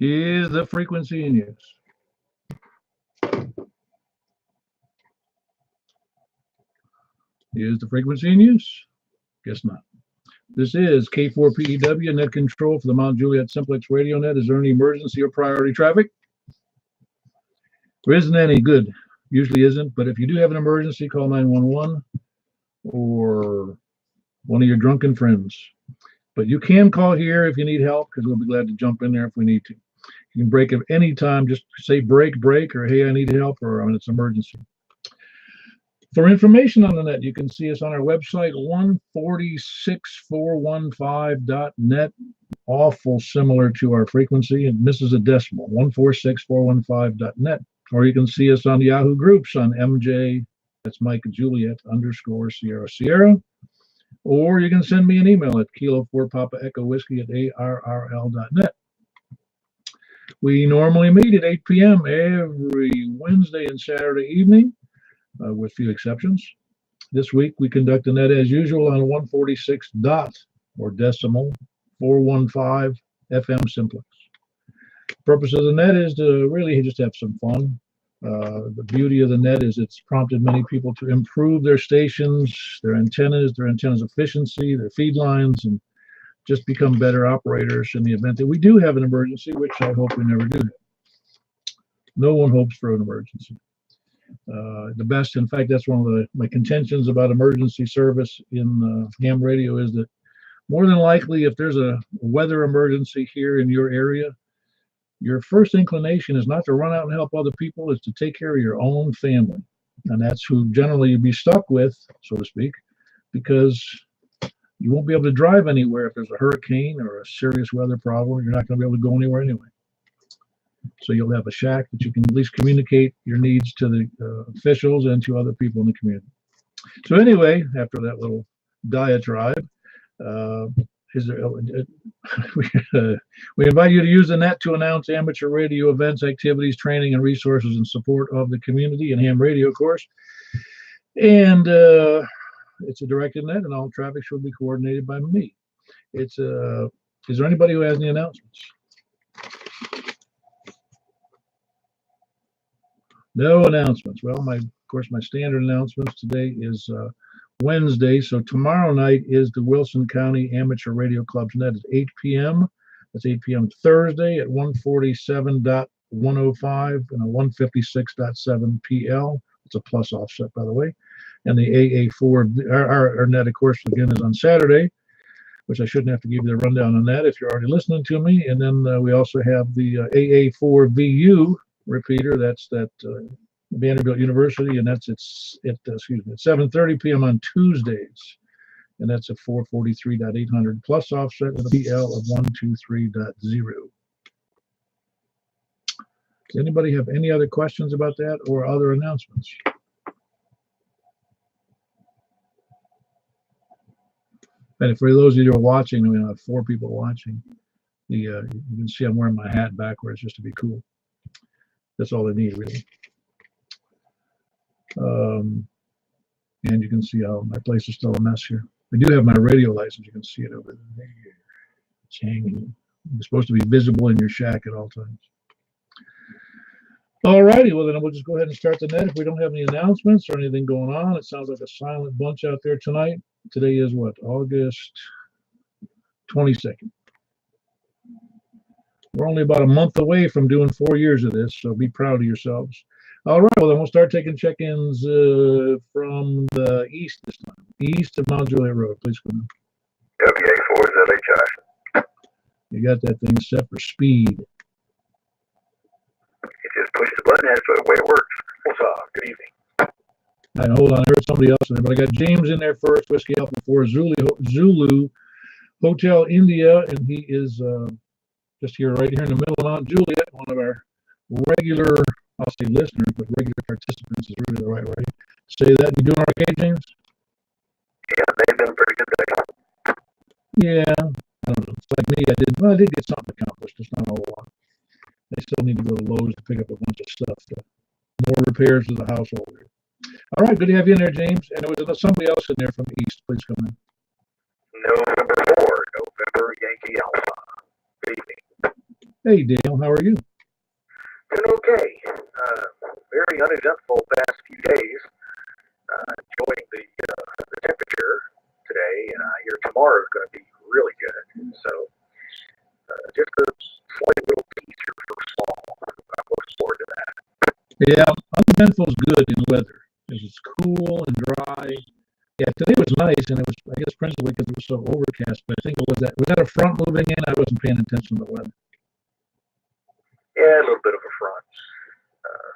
Is the frequency in use? Is the frequency in use? Guess not. This is K4PEW, net control for the Mount Juliet Simplex Radio Net. Is there any emergency or priority traffic? There isn't any. Good. Usually isn't, but if you do have an emergency, call 911 or one of your drunken friends. But you can call here if you need help, because we'll be glad to jump in there if we need to. You can break at any time. Just say break, or hey, I need help, or it's an emergency. For information on the net, you can see us on our website, 146415.net. Awful similar to our frequency. It misses a decimal, 146415.net. Or you can see us on the Yahoo groups on MJ, that's Mike Juliet _ Sierra Sierra. Or you can send me an email at Kilo 4 Papa Echo Whiskey at ARRL.net. We normally meet at 8 p.m. every Wednesday and Saturday evening, with few exceptions. This week we conduct the net as usual on 146 dot or decimal 415 FM Simplex. The purpose of the net is to really just have some fun. The beauty of the net is it's prompted many people to improve their stations, their antennas efficiency, their feed lines, and just become better operators in the event that we do have an emergency, which I hope we never do. No one hopes for an emergency. The best, in fact, that's one of my contentions about emergency service in ham radio, is that more than likely, if there's a weather emergency here in your area, your first inclination is not to run out and help other people, is to take care of your own family. And that's who generally you'd be stuck with, so to speak, because you won't be able to drive anywhere if there's a hurricane or a serious weather problem. You're not going to be able to go anywhere anyway. So you'll have a shack that you can at least communicate your needs to the officials and to other people in the community. So anyway, after that little diatribe, we invite you to use the net to announce amateur radio events, activities, training, and resources in support of the community and ham radio, of course. And it's a directed net, and all traffic should be coordinated by me. Is there anybody who has any announcements? No announcements. Well, of course, my standard announcements today is Wednesday. So tomorrow night is the Wilson County Amateur Radio Club's net at 8 p.m. That's 8 p.m. Thursday at 147.105 and a 156.7 PL. It's a plus offset, by the way. And the AA4, our net, of course, again, is on Saturday, which I shouldn't have to give you the rundown on that if you're already listening to me. And then we also have the AA4VU repeater. That's that Vanderbilt University, and that's at 7:30 p.m. on Tuesdays, and that's a 443.800 plus offset and a PL of 123.0. Does anybody have any other questions about that or other announcements? And for those of you who are watching, I have 4 people watching. You can see I'm wearing my hat backwards just to be cool. That's all they need, really. And you can see how my place is still a mess here. I do have my radio license. You can see it over there. It's hanging. It's supposed to be visible in your shack at all times. All righty. Well, then we'll just go ahead and start the net. If we don't have any announcements or anything going on, it sounds like a silent bunch out there tonight. Today is what? August 22nd. We're only about a month away from doing 4 years of this, so be proud of yourselves. All right, well, then we'll start taking check-ins from the east this time. East of Mount Juliet Road. Please come in. WA4 is LA Jackson. You got that thing set for speed. You just push the button, that's the way it works. What's up? Good evening. All right, hold on. I heard somebody else in there, but I got James in there first. Whiskey Alpha 4 Zulu Hotel India, and he is just right here in the middle of Mount Juliet, one of our regular, I'll say listeners, but regular participants is really the right way. Say that. You doing okay, James? Yeah, they've been pretty good today. Yeah, I don't know. It's like me. I did get something accomplished. Just not a whole lot. They still need to go to Lowe's to pick up a bunch of stuff. More repairs to the household. All right, good to have you in there, James. And there was somebody else in there from the east. Please come in. November 4, November Yankee Alpha. Good evening. Hey, Dale, how are you? Doing okay. Very uneventful past few days. Enjoying the temperature today, and I hear tomorrow is going to be really good. So just a slight little teaser for fall. I'm looking forward to that. Yeah, uneventful is good in weather because it's cool and dry. Yeah, today was nice, and it was, I guess, principally because it was so overcast. But I think it was that a front moving in? I wasn't paying attention to the weather. Yeah, a little bit of a front.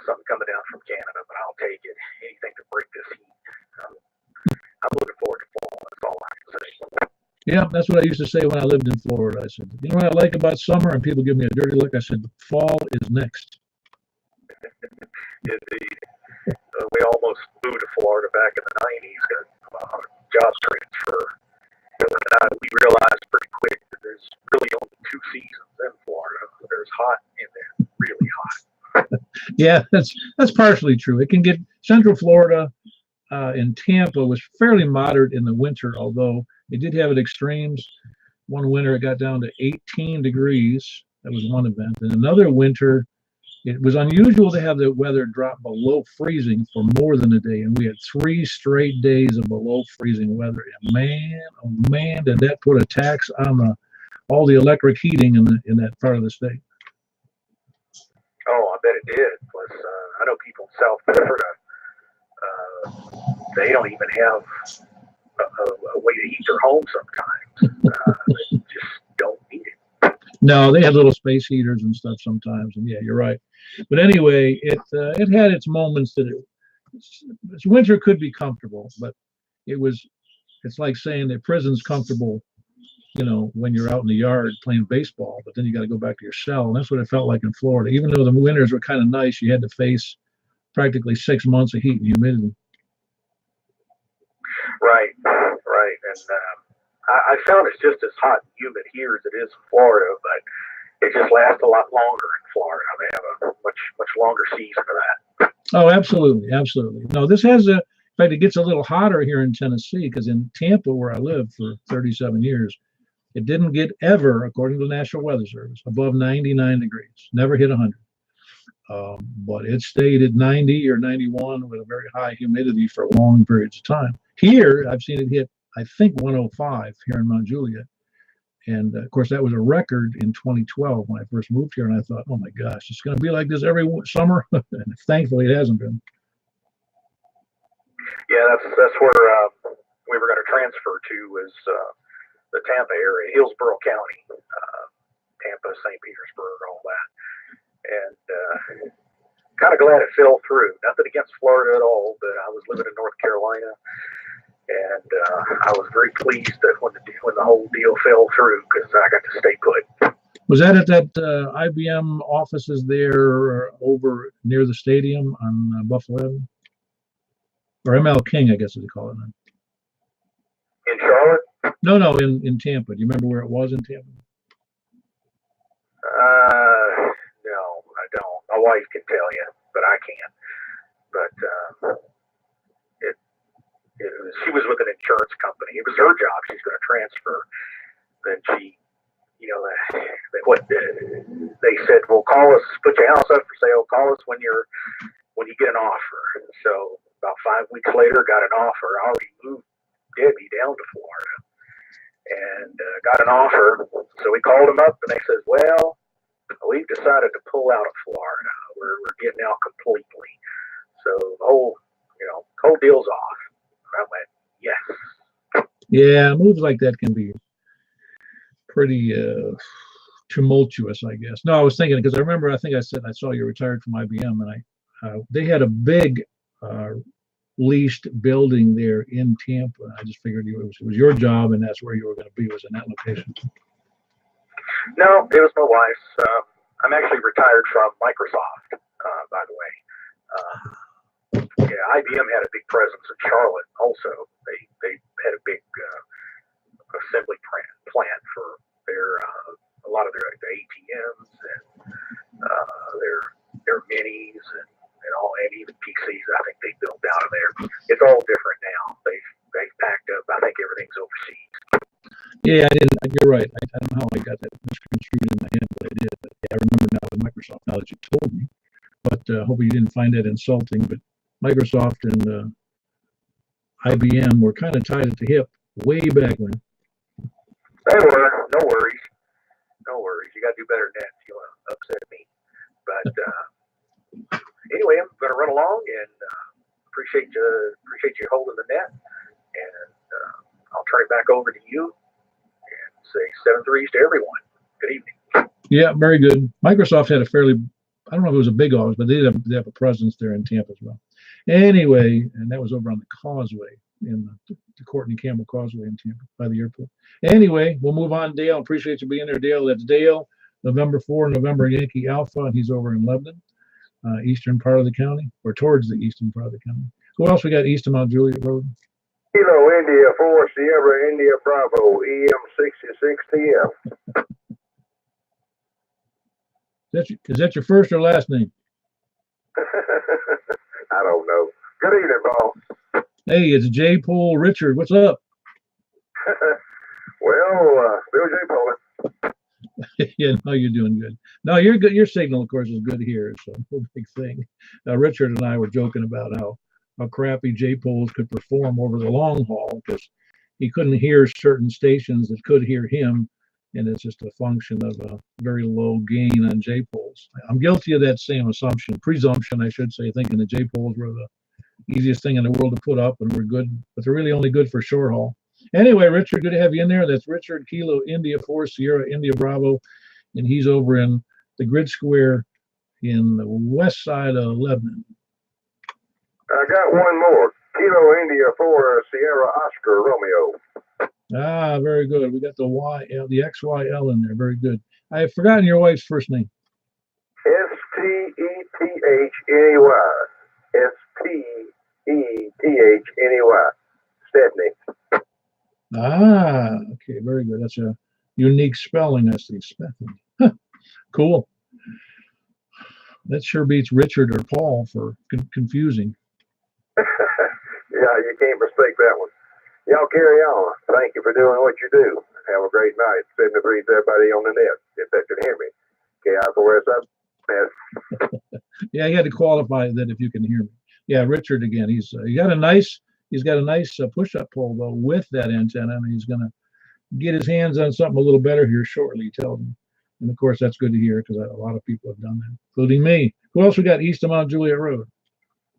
Something coming down from Canada, but I'll take it. Anything to break this heat. Um, I'm looking forward to fall. That's all I can say. Yeah, that's what I used to say when I lived in Florida. I said, you know what I like about summer? And people give me a dirty look. I said, fall is next. Indeed. We almost moved to Florida back in the 90s. Job transfer. And we realized pretty quick that there's really only two seasons in Florida. There's hot and then really hot. Yeah, that's partially true. It can get Central Florida in Tampa was fairly moderate in the winter, although it did have its extremes. One winter it got down to 18 degrees. That was one event. And another winter, it was unusual to have the weather drop below freezing for more than a day. And we had 3 straight days of below freezing weather. And man, oh man, did that put a tax on all the electric heating in that part of the state. Oh, I bet it did. Plus, I know people in South Florida, they don't even have a way to heat their home sometimes. They just don't need it. No, they had little space heaters and stuff sometimes, and yeah, you're right. But anyway, it had its moments that winter could be comfortable, but it's like saying that prison's comfortable, when you're out in the yard playing baseball, but then you got to go back to your cell, and that's what it felt like in Florida. Even though the winters were kind of nice, you had to face practically 6 months of heat and humidity. Right. And I found it's just as hot and humid here as it is in Florida, but it just lasts a lot longer in Florida. They have a much longer season for that. Oh, absolutely. No, this has in fact, it gets a little hotter here in Tennessee because in Tampa, where I lived for 37 years, it didn't get ever, according to the National Weather Service, above 99 degrees. Never hit 100. But it stayed at 90 or 91 with a very high humidity for long periods of time. Here, I've seen it hit, I think, 105 here in Mount Juliet. And of course, that was a record in 2012 when I first moved here. And I thought, oh my gosh, it's going to be like this every summer. And thankfully, it hasn't been. Yeah, that's where we were going to transfer to is the Tampa area, Hillsborough County, Tampa, St. Petersburg, all that. And kind of glad it fell through. Nothing against Florida at all, but I was living in North Carolina, and I was very pleased that when the whole deal fell through because I got to stay put. Was that at that IBM offices there over near the stadium on Buffalo Avenue? Or ML King, I guess as they call it now. In Charlotte? No, in Tampa. Do you remember where it was in Tampa? No, I don't. My wife can tell you, but I can't. But she was with an insurance company. It was her job. She's going to transfer. Then she, they said, well, call us, put your house up for sale. Call us when you get an offer. So about 5 weeks later, got an offer. I already moved Debbie down to Florida and got an offer. So we called them up and they said, well, we've decided to pull out of Florida. We're getting out completely. So the whole deal's off. I went, yes. Yeah, moves like that can be pretty tumultuous, I guess. No, I was thinking because I think I said I saw you retired from IBM, and they had a big leased building there in Tampa. I just figured it was your job, and that's where you were going to be, was in that location. No, it was my wife's. I'm actually retired from Microsoft, by the way. IBM had a big presence in Charlotte. Also, they had a big assembly plant for a lot of their ATMs and their minis and even PCs. I think they built out of there. It's all different now. They've packed up. I think everything's overseas. Yeah, I didn't. You're right. I don't know how I got that misconstrued in my head, but I did. But I that you told me, but hope you didn't find that insulting. But Microsoft and IBM were kind of tied at the hip way back when. They were. No worries. No worries. You got to do better than that if you want to upset me. But anyway, I'm going to run along and appreciate you holding the net. And I'll turn it back over to you and say 7 threes to everyone. Good evening. Yeah, very good. Microsoft had a fairly, I don't know if it was a big office, but they have a presence there in Tampa as well. Anyway, and that was over on the Causeway, in the Courtney Campbell Causeway in Tampa by the airport. Anyway, we'll move on. Dale, appreciate you being there, Dale. That's Dale, November 4, November Yankee Alpha, and he's over in Lebanon, eastern part of the county, or towards the eastern part of the county. Who else we got east of Mount Juliet Road? Kilo India 4 Sierra India Bravo EM 66TF. Is that your first or last name? I don't know. Good evening, boss. Hey, it's J. Pool Richard. What's up? Well, Bill J. Poland. Yeah, no, you're doing good. No, you're good. Your signal, of course, is good here, so no big thing. Richard and I were joking about how crappy J. Poles could perform over the long haul because he couldn't hear certain stations that could hear him, and it's just a function of a very low gain on J. Poles. I'm guilty of that same presumption, I should say, thinking that J. Poles were the easiest thing in the world to put up, and we're good, but they're really only good for short haul. Anyway, Richard, good to have you in there. That's Richard Kilo India 4 Sierra India Bravo, and he's over in the Grid Square in the west side of Lebanon. I got one more. Kilo India 4 Sierra Oscar Romeo. Ah, very good. We got the the XYL in there. Very good. I have forgotten your wife's first name. Stephany. Stephany. Stephany. Ah, okay, very good. That's a unique spelling, I see. Stephany. Cool. That sure beats Richard or Paul for confusing. Yeah, you can't mistake that one. Y'all carry on. Thank you for doing what you do. Have a great night. 73 to everybody on the net, if they can hear me. Yeah, you had to qualify that if you can hear me. Yeah, Richard again. He's got a nice push-up pole though with that antenna, and he's gonna get his hands on something a little better here shortly. He tells me, and of course that's good to hear because a lot of people have done that, including me. Who else we got east of Mount Juliet Road?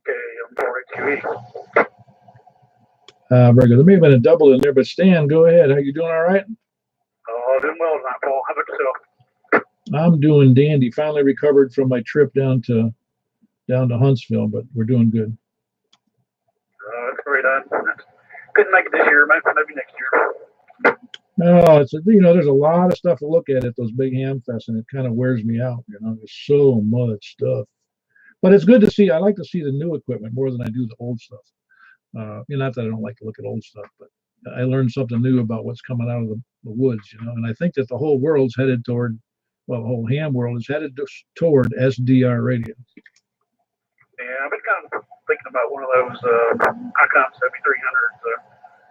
Okay, I'm for QE. Very good. There may have been a double in there, but Stan, go ahead. How you doing? All right? Doing well tonight, Paul. How about yourself? I'm doing dandy. Finally recovered from my trip down to Huntsville, but we're doing good. That's great. Couldn't make it this year. Maybe next year. No, there's a lot of stuff to look at those big ham fests, and it kind of wears me out. There's so much stuff, but it's good to see. I like to see the new equipment more than I do the old stuff. Not that I don't like to look at old stuff, but I learned something new about what's coming out of the woods, and I think that the whole world's headed toward, well, the whole ham world is headed toward SDR radios. Yeah, I've been kind of thinking about one of those Icon 7300s,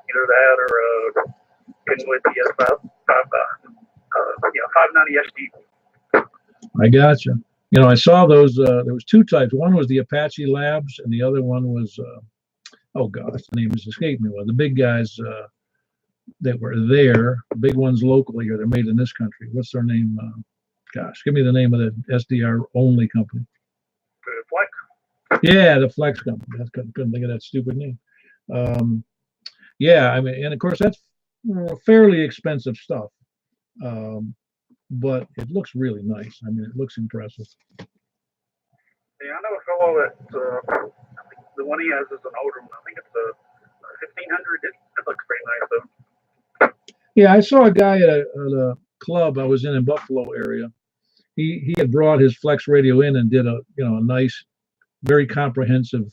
either that or Kenwood TS590 SD. I gotcha. I saw those. There was two types. One was the Apache Labs, and the other one was, oh gosh, the name has escaped me. Well, the big guys that were there, the big ones locally, or they're made in this country. What's their name? Gosh, give me the name of the SDR only company. Flex. Yeah, the Flex company. I couldn't think of that stupid name. Yeah, I mean, and of course that's fairly expensive stuff, but it looks really nice. I mean, it looks impressive. Yeah, I know a fellow that I think the one he has is an older one. I think it's a 1500. It looks pretty nice though. Yeah, I saw a guy at a club I was in Buffalo area. He had brought his Flex radio in and did a nice, very comprehensive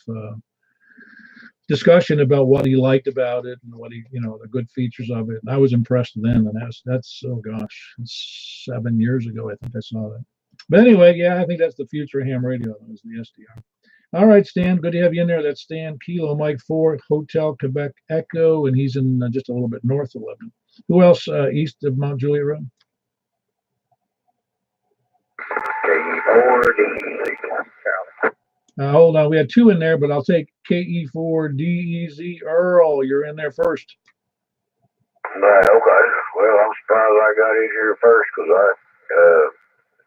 discussion about what he liked about it and what the good features of it. And I was impressed then. And that's oh gosh, it's 7 years ago I think I saw that. But anyway, yeah, I think that's the future of ham radio is the SDR. All right, Stan, good to have you in there. That's Stan Kilo Mike 4 Hotel Quebec Echo, and he's in just a little bit north of Lebanon. Who else east of Mount Juliet Road? KE Hold on, we had two in there, but I'll take KE4DEZ. Earl, you're in there first. Right, okay. Well, I'm surprised I got in here first because I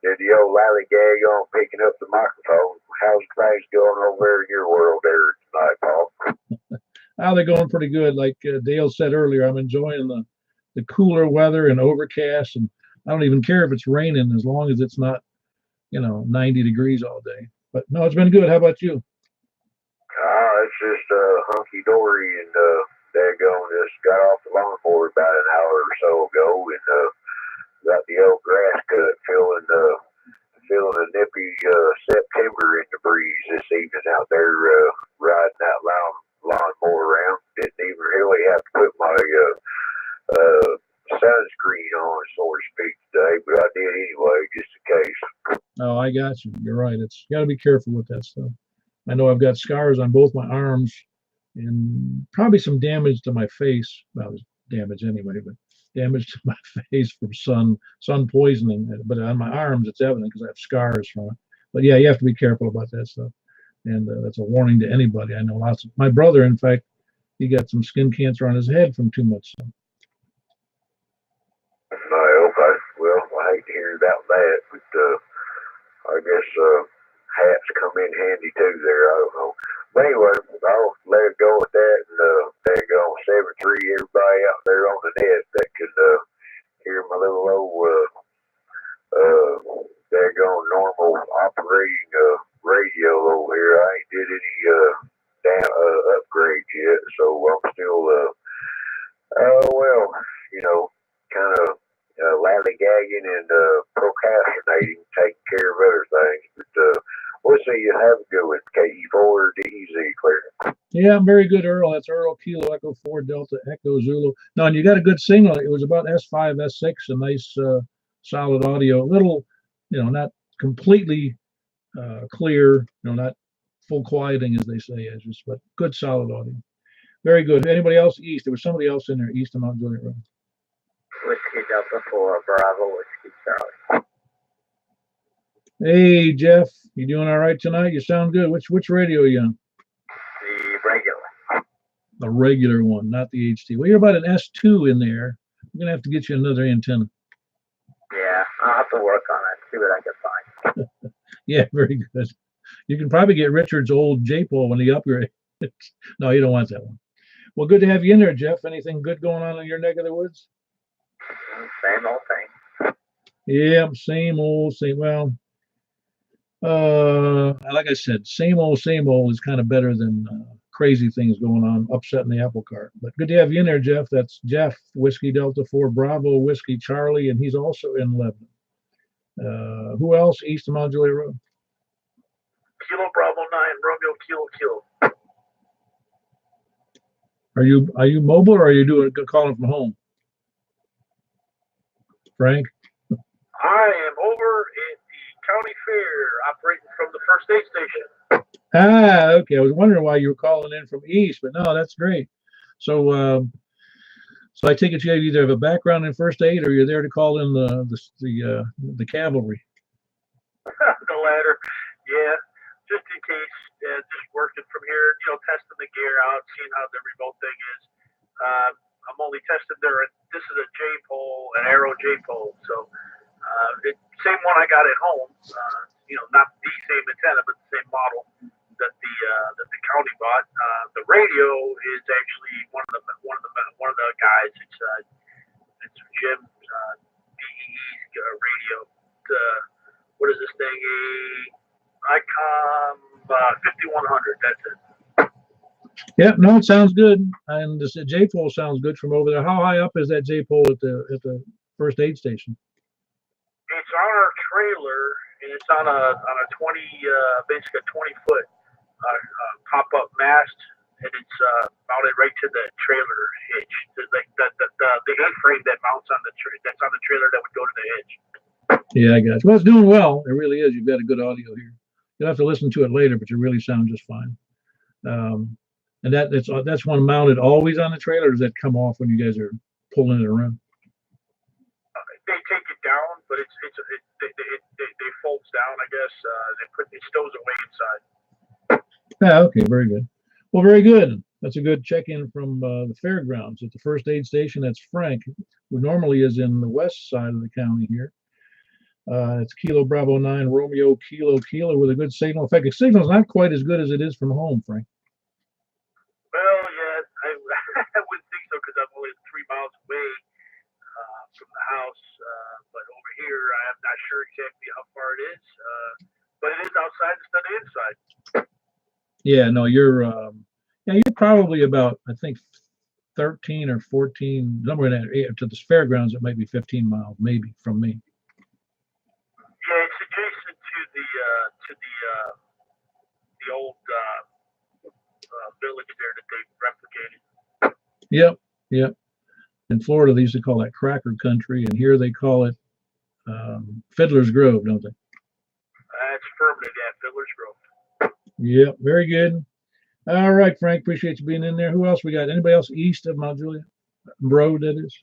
did the old lollygag on picking up the microphone. How's things going over there in your world there tonight, Paul? Oh, they're going pretty good. Like Dale said earlier, I'm enjoying the cooler weather and overcast, and I don't even care if it's raining as long as it's not, 90 degrees all day. But no, it's been good. How about you? It's just hunky-dory, and daggone just got off the lawnmower about an hour or so ago, and got the old grass cut, feeling a nippy September in the breeze this evening out there riding that lawnmower around. Didn't even really have to put my sunscreen on, so to speak, today, but I did anyway, just in case. Oh, I got you. You're right. It's got to be careful with that stuff. I know I've got scars on both my arms and probably some damage to my face. Well, damage anyway, but damage to my face from sun poisoning. But on my arms, it's evident because I have scars from it. But yeah, you have to be careful about that stuff. And that's a warning to anybody. I know my brother, in fact, he got some skin cancer on his head from too much sun. Okay. Well, I hate to hear about that, but I guess hats come in handy too there. I don't know. But anyway, I'll let it go with that. And there you go, 7-3, everybody out there on the net that can hear my little old there you go, normal operating radio over here. I ain't did any upgrades yet, so I'm still kind of lallygagging and procrastinating, taking care of other things. But we'll see you have a good one. KE4DZ, clear. Yeah, I'm very good, Earl. That's Earl Kilo Echo 4 Delta Echo Zulu. No, and you got a good signal. It was about S5, S6, a nice solid audio. A little, not completely clear, not full quieting, as they say, but good solid audio. Very good. Anybody else east? There was somebody else in there east of Mount Juliet Road. Whiskey Delta 4, Bravo, Whiskey Charlie. Hey, Jeff, you doing all right tonight? You sound good. Which radio are you on? The regular. The regular one, not the HT. Well, you're about an S2 in there. I'm gonna have to get you another antenna. Yeah, I'll have to work on it. See what I can find. Yeah, very good. You can probably get Richard's old J-pole when he upgrades. No, you don't want that one. Well, good to have you in there, Jeff. Anything good going on in your neck of the woods? Same old thing. Yeah, same old, same. Well, like I said, same old is kind of better than crazy things going on, upsetting the apple cart. But good to have you in there, Jeff. That's Jeff, Whiskey Delta 4 Bravo, Whiskey Charlie, and he's also in Lebanon. Who else? East of Mount Juliet Road. Kilo Bravo 9, Romeo Kilo. Are you mobile or are you calling from home? Frank? I am over at the county fair operating from the first aid station. Okay. I was wondering why you were calling in from east, but no, that's great. So I take it you either have a background in first aid or you're there to call in the cavalry. The latter. Yeah. Just in case, just working from here, testing the gear out, seeing how the remote thing is. I'm only testing this is a J-pole, an Arrow J-pole. So, same one I got at home, not the same antenna, but the same model that the county bought. The radio is actually one of the guys. It's Jim's DEE's radio. What is this thing? ICOM 5100. That's it. Yeah, no, it sounds good. And the J-pole sounds good from over there. How high up is that J-pole at the first aid station? It's on our trailer, and it's on a 20, basically a 20-foot pop-up mast, and it's mounted right to the trailer hitch. Like the A-frame that mounts on that's on the trailer that would go to the hitch. Yeah, I got you. Well, it's doing well. It really is. You've got a good audio here. You'll have to listen to it later, but you really sound just fine. And that's one mounted always on the trailer, or does that come off when you guys are pulling it around? They take it down, but they folds down. down, I guess. They put these stows away inside. Yeah, okay, very good. Well, very good. That's a good check-in from the fairgrounds at the first aid station. That's Frank, who normally is in the west side of the county here. It's Kilo Bravo 9 Romeo Kilo with a good signal. In fact, the signal's not quite as good as it is from home, Frank. Well, yeah, I wouldn't think so because I'm only 3 miles away from the house. But over here, I'm not sure exactly how far it is. But it is outside instead of inside. Yeah, no, you're probably about, I think, 13 or 14, somewhere in that, to the fairgrounds. It might be 15 miles, maybe, from me. Yeah, it's adjacent to the old village there that they replicated. Yep. In Florida, they used to call that Cracker Country, and here they call it Fiddler's Grove, don't they? That's affirmative, yeah, Fiddler's Grove. Yep, very good. All right, Frank, appreciate you being in there. Who else we got? Anybody else east of Mount Juliet Road, that is?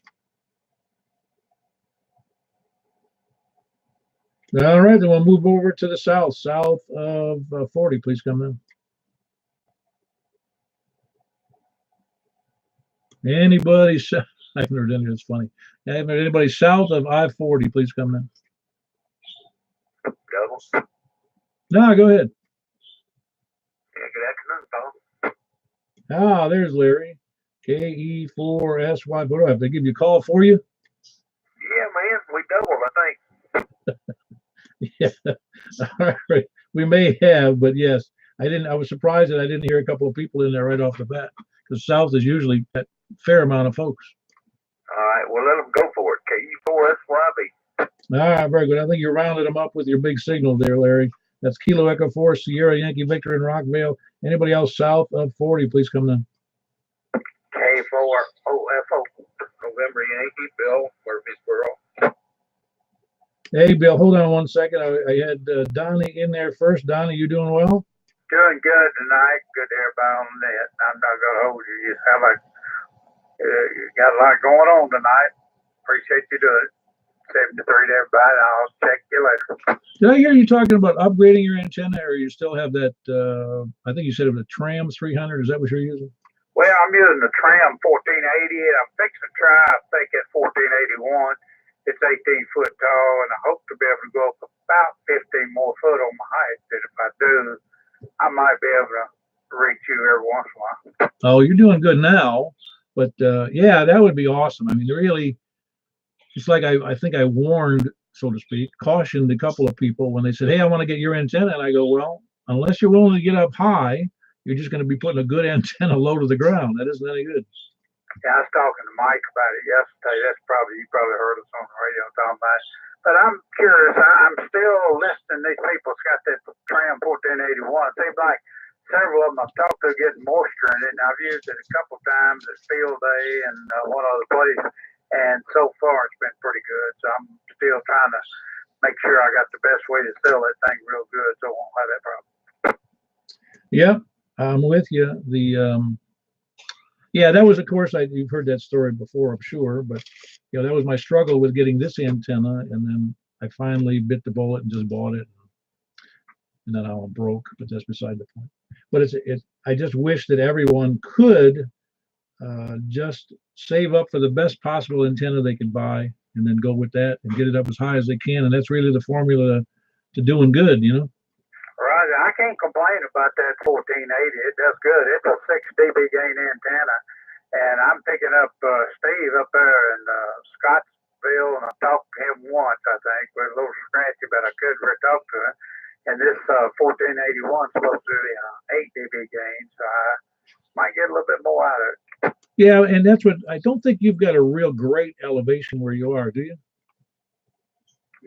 All right, then we'll move over to the south of 40. Please come in. Anybody, I've never done it. It's funny. Anybody south of I-40, please come in. Double. No, go ahead. Yeah, good afternoon, Paul. Ah, there's Larry. KE4SY. What do I have to give you a call for you? Yeah, man, we doubled, I think. Yeah. All right. We may have, but yes, I was surprised that I didn't hear a couple of people in there right off the bat, because south is usually a fair amount of folks. All right, well, let them go for it. KE4SYB. All right, very good. I think you rounded them up with your big signal there, Larry. That's Kilo Echo 4 Sierra Yankee Victor in Rockville. Anybody else south of 40, please come in. K4OFO November Yankee Bill Murfreesboro. Hey, Bill, hold on one second. I had Donnie in there first. Donnie, you doing well? Doing good tonight. Good to everybody on the net. I'm not going to hold you. You got a lot going on tonight. Appreciate you doing it. 73 to everybody. I'll check you later. Did I hear you talking about upgrading your antenna, or you still have that? I think you said it was a Tram 300. Is that what you're using? Well, I'm using the Tram 1480, and I'm fixing to try, I think, at 1481. It's 18 foot tall, and I hope to be able to go up about 15 more foot on my height. And if I do, I might be able to reach you every once in a while. Oh, you're doing good now, but yeah, that would be awesome. I mean, really, it's like I think I warned, so to speak, cautioned a couple of people when they said, "Hey, I want to get your antenna," and I go, "Well, unless you're willing to get up high, you're just going to be putting a good antenna low to the ground. That isn't any good." Yeah, I was talking to Mike about it yesterday. You probably heard us on the radio talking about it. But I'm curious. I'm still listening. These people's got that Tram 1481. It seems like several of them I've talked to getting moisture in it, and I've used it a couple times at field day and one other place. And so far, it's been pretty good. So I'm still trying to make sure I got the best way to sell that thing real good, so I won't have that problem. Yep, I'm with you. Yeah, that was, of course, you've heard that story before, I'm sure, but that was my struggle with getting this antenna, and then I finally bit the bullet and just bought it, and then I'm broke. But that's beside the point. But I just wish that everyone could just save up for the best possible antenna they could buy, and then go with that and get it up as high as they can, and that's really the formula to doing good, Right, I can't complain about that 1480. It does good. It's a 6 dB gain antenna, and I'm picking up Steve up there in Scottsville, and I talked to him once, I think. We're a little scratchy, but I could talk to him. And this 1481 is supposed to be 8 dB gain, so I might get a little bit more out of it. Yeah, and that's what I don't think you've got a real great elevation where you are, do you?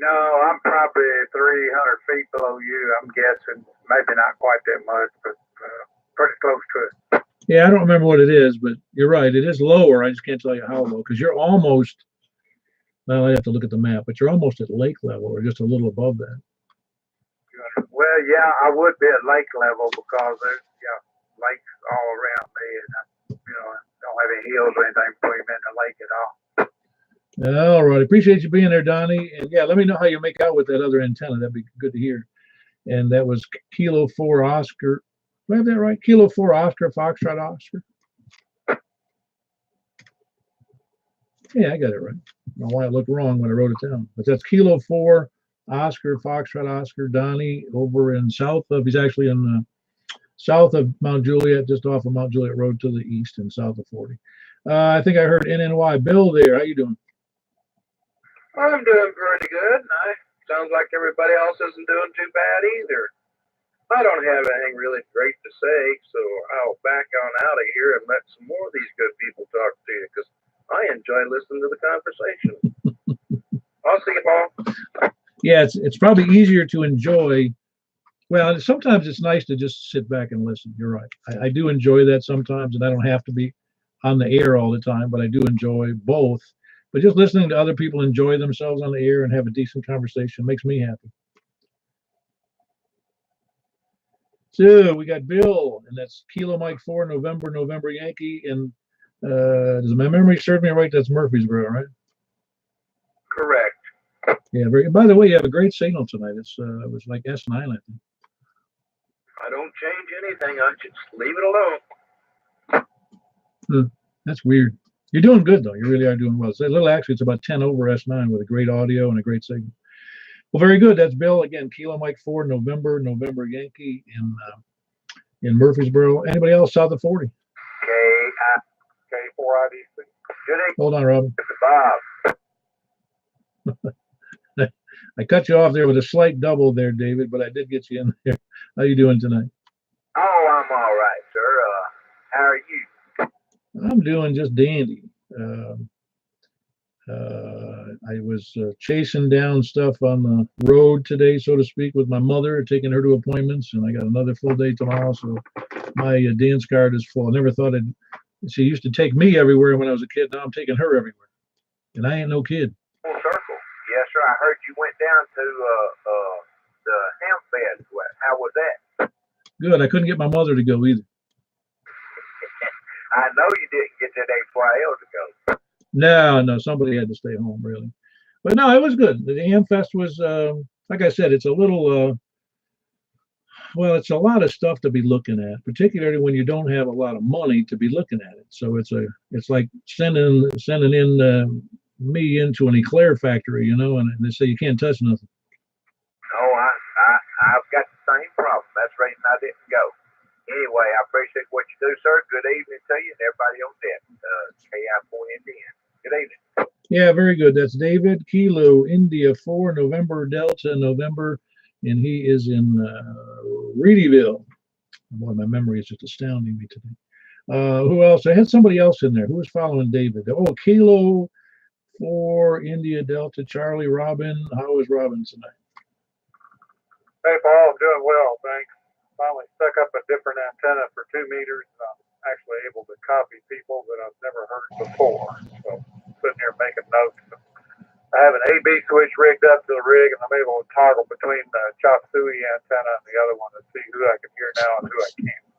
No, I'm probably 300 feet below you, I'm guessing. Maybe not quite that much, but pretty close to it. Yeah, I don't remember what it is, but you're right. It is lower. I just can't tell you how low, because you're almost, well, I have to look at the map, but you're almost at lake level, or just a little above that. Well, yeah, I would be at lake level because there's lakes all around me, and I don't have any hills or anything between me and the lake at all. All right. Appreciate you being there, Donnie. And yeah, let me know how you make out with that other antenna. That'd be good to hear. And that was Kilo 4 Oscar. Do I have that right? Kilo 4 Oscar, Foxtrot Oscar. Yeah, I got it right. I don't know why I looked wrong when I wrote it down. But that's Kilo 4 Oscar, Foxtrot Oscar, Donnie over in south of, he's actually in south of Mount Juliet, just off of Mount Juliet Road to the east and south of 40. I think I heard NNY. Bill there. How you doing? I'm doing pretty good. Sounds like everybody else isn't doing too bad either. I don't have anything really great to say, so I'll back on out of here and let some more of these good people talk to you because I enjoy listening to the conversation. I'll see you, Paul. Yeah, it's probably easier to enjoy. Well, sometimes it's nice to just sit back and listen. You're right. I do enjoy that sometimes, and I don't have to be on the air all the time, but I do enjoy both. But just listening to other people enjoy themselves on the air and have a decent conversation makes me happy. So we got Bill, and that's Kilo Mike 4, November Yankee. And does my memory serve me right? That's Murfreesboro, right? Correct. Yeah. By the way, you have a great signal tonight. It was like S9, I think. I don't change anything. I just leave it alone. That's weird. You're doing good though. You really are doing well. Actually, it's about 10 over S9 with a great audio and a great signal. Well, very good. That's Bill again. Kilo Mike 4, November Yankee in Murfreesboro. Anybody else south of 40? K4IDC. Good evening, Hold on, Robin. Bob. I cut you off there with a slight double there, David, but I did get you in there. How you doing tonight? Oh, I'm all right, sir. How are you? I'm doing just dandy. I was chasing down stuff on the road today, so to speak, with my mother, taking her to appointments, and I got another full day tomorrow, so my dance card is full. I never thought she used to take me everywhere when I was a kid. Now I'm taking her everywhere, and I ain't no kid. Full circle. Yes, sir. I heard you went down to the Ham Fest. How was that? Good. I couldn't get my mother to go either. I know you didn't get that A4L to go. No, somebody had to stay home, really. But no, it was good. The Ham Fest was, like I said, it's a little, well, it's a lot of stuff to be looking at, particularly when you don't have a lot of money to be looking at it. So it's like sending in me into an eclair factory, and they say you can't touch nothing. No, I've got the same problem. That's the reason I didn't go. Anyway, I appreciate what you do, sir. Good evening to you and everybody on deck. KI4NDN. Good evening. Yeah, very good. That's David Kilo, India 4, November Delta, November, and he is in Reedyville. Boy, my memory is just astounding me today. Who else? I had somebody else in there. Who was following David? Oh, Kilo 4, India Delta, Charlie, Robin. How is Robin tonight? Hey, Paul, I'm doing well, thanks. Finally stuck up a different antenna for 2 meters, and I'm actually able to copy people that I've never heard before. So sitting here making notes. I have an AB switch rigged up to the rig, and I'm able to toggle between the chop suey antenna and the other one to see who I can hear now and who I can't.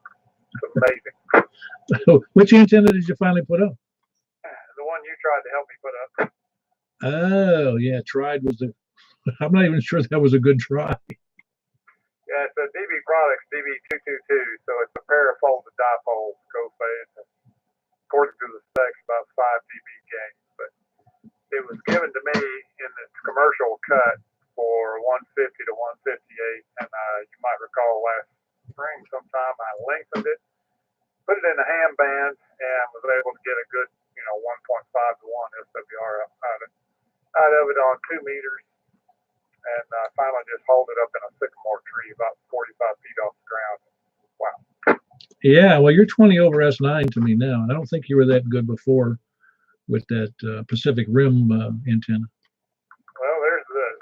It's amazing. Which antenna did you finally put up? The one you tried to help me put up. Oh, yeah, tried was I'm not even sure that was a good try. Yeah, it's a DB Products DB222, so it's a pair of folded dipoles, co-phase, and according to the specs, about 5 dB gain. But it was given to me in its commercial cut for 150 to 158, and you might recall last spring sometime I lengthened it, put it in the ham band, and was able to get a good, 1.5 to 1 SWR out of it on 2 meters. And finally just hold it up in a sycamore tree about 45 feet off the ground. Wow. Yeah, well, you're 20 over S9 to me now. I don't think you were that good before with that Pacific Rim antenna. Well,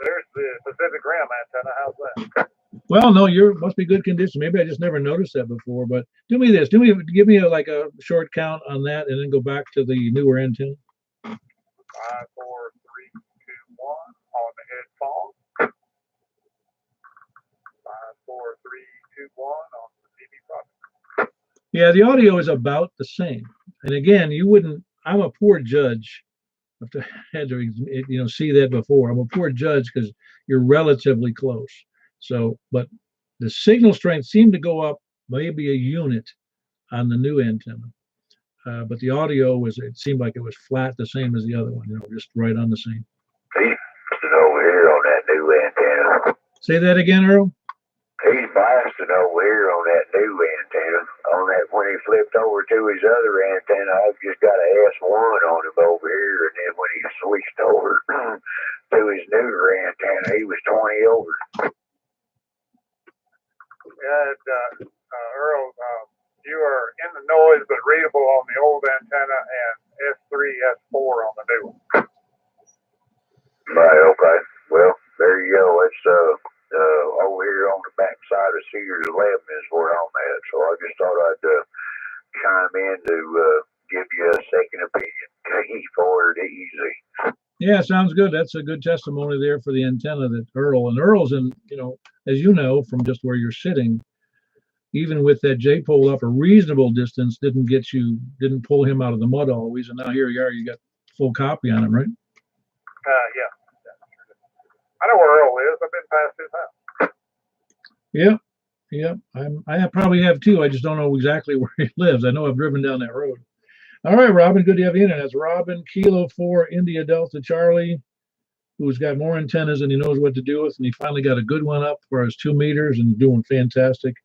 there's the Pacific Rim antenna. How's that? Well, no, must be good condition. Maybe I just never noticed that before. But do me this. Give me a short count on that, and then go back to the newer antenna. 5, 4, 3, 2, 1 on the headphone. 5, 4, 3, 2, 1 on the DB Products. Yeah, the audio is about the same. And again, I'm a poor judge I've had to, see that before. I'm a poor judge because you're relatively close. So, but the signal strength seemed to go up maybe a unit on the new antenna. But the audio it seemed like it was flat, the same as the other one, just right on the same. He's blasting over here on that new antenna. Say that again, Earl? He's blasting over here on that new antenna. On that, when he flipped over to his other antenna, I've just got a S1 on him over here. And then when he switched over to his newer antenna, he was 20 over. And Earl, you are in the noise but readable on the old antenna and S3, S4 on the new one. Right, okay. Well, there you go. It's over here on the back side of Sears 11 is where I'm at. So I just thought I'd chime in to give you a second opinion. For it easy. Yeah, sounds good. That's a good testimony there for the antenna that Earl's in, as you know, from just where you're sitting, even with that J pole up a reasonable distance, didn't pull him out of the mud always. And now here you are, you got full copy on him, right? Yeah. I know where Earl is. I've been past his house. Yeah. I probably have too. I just don't know exactly where he lives. I know I've driven down that road. All right, Robin, good to have you in. That's Robin, Kilo 4, India Delta Charlie, who's got more antennas than he knows what to do with, and he finally got a good one up for his 2 meters and doing fantastic.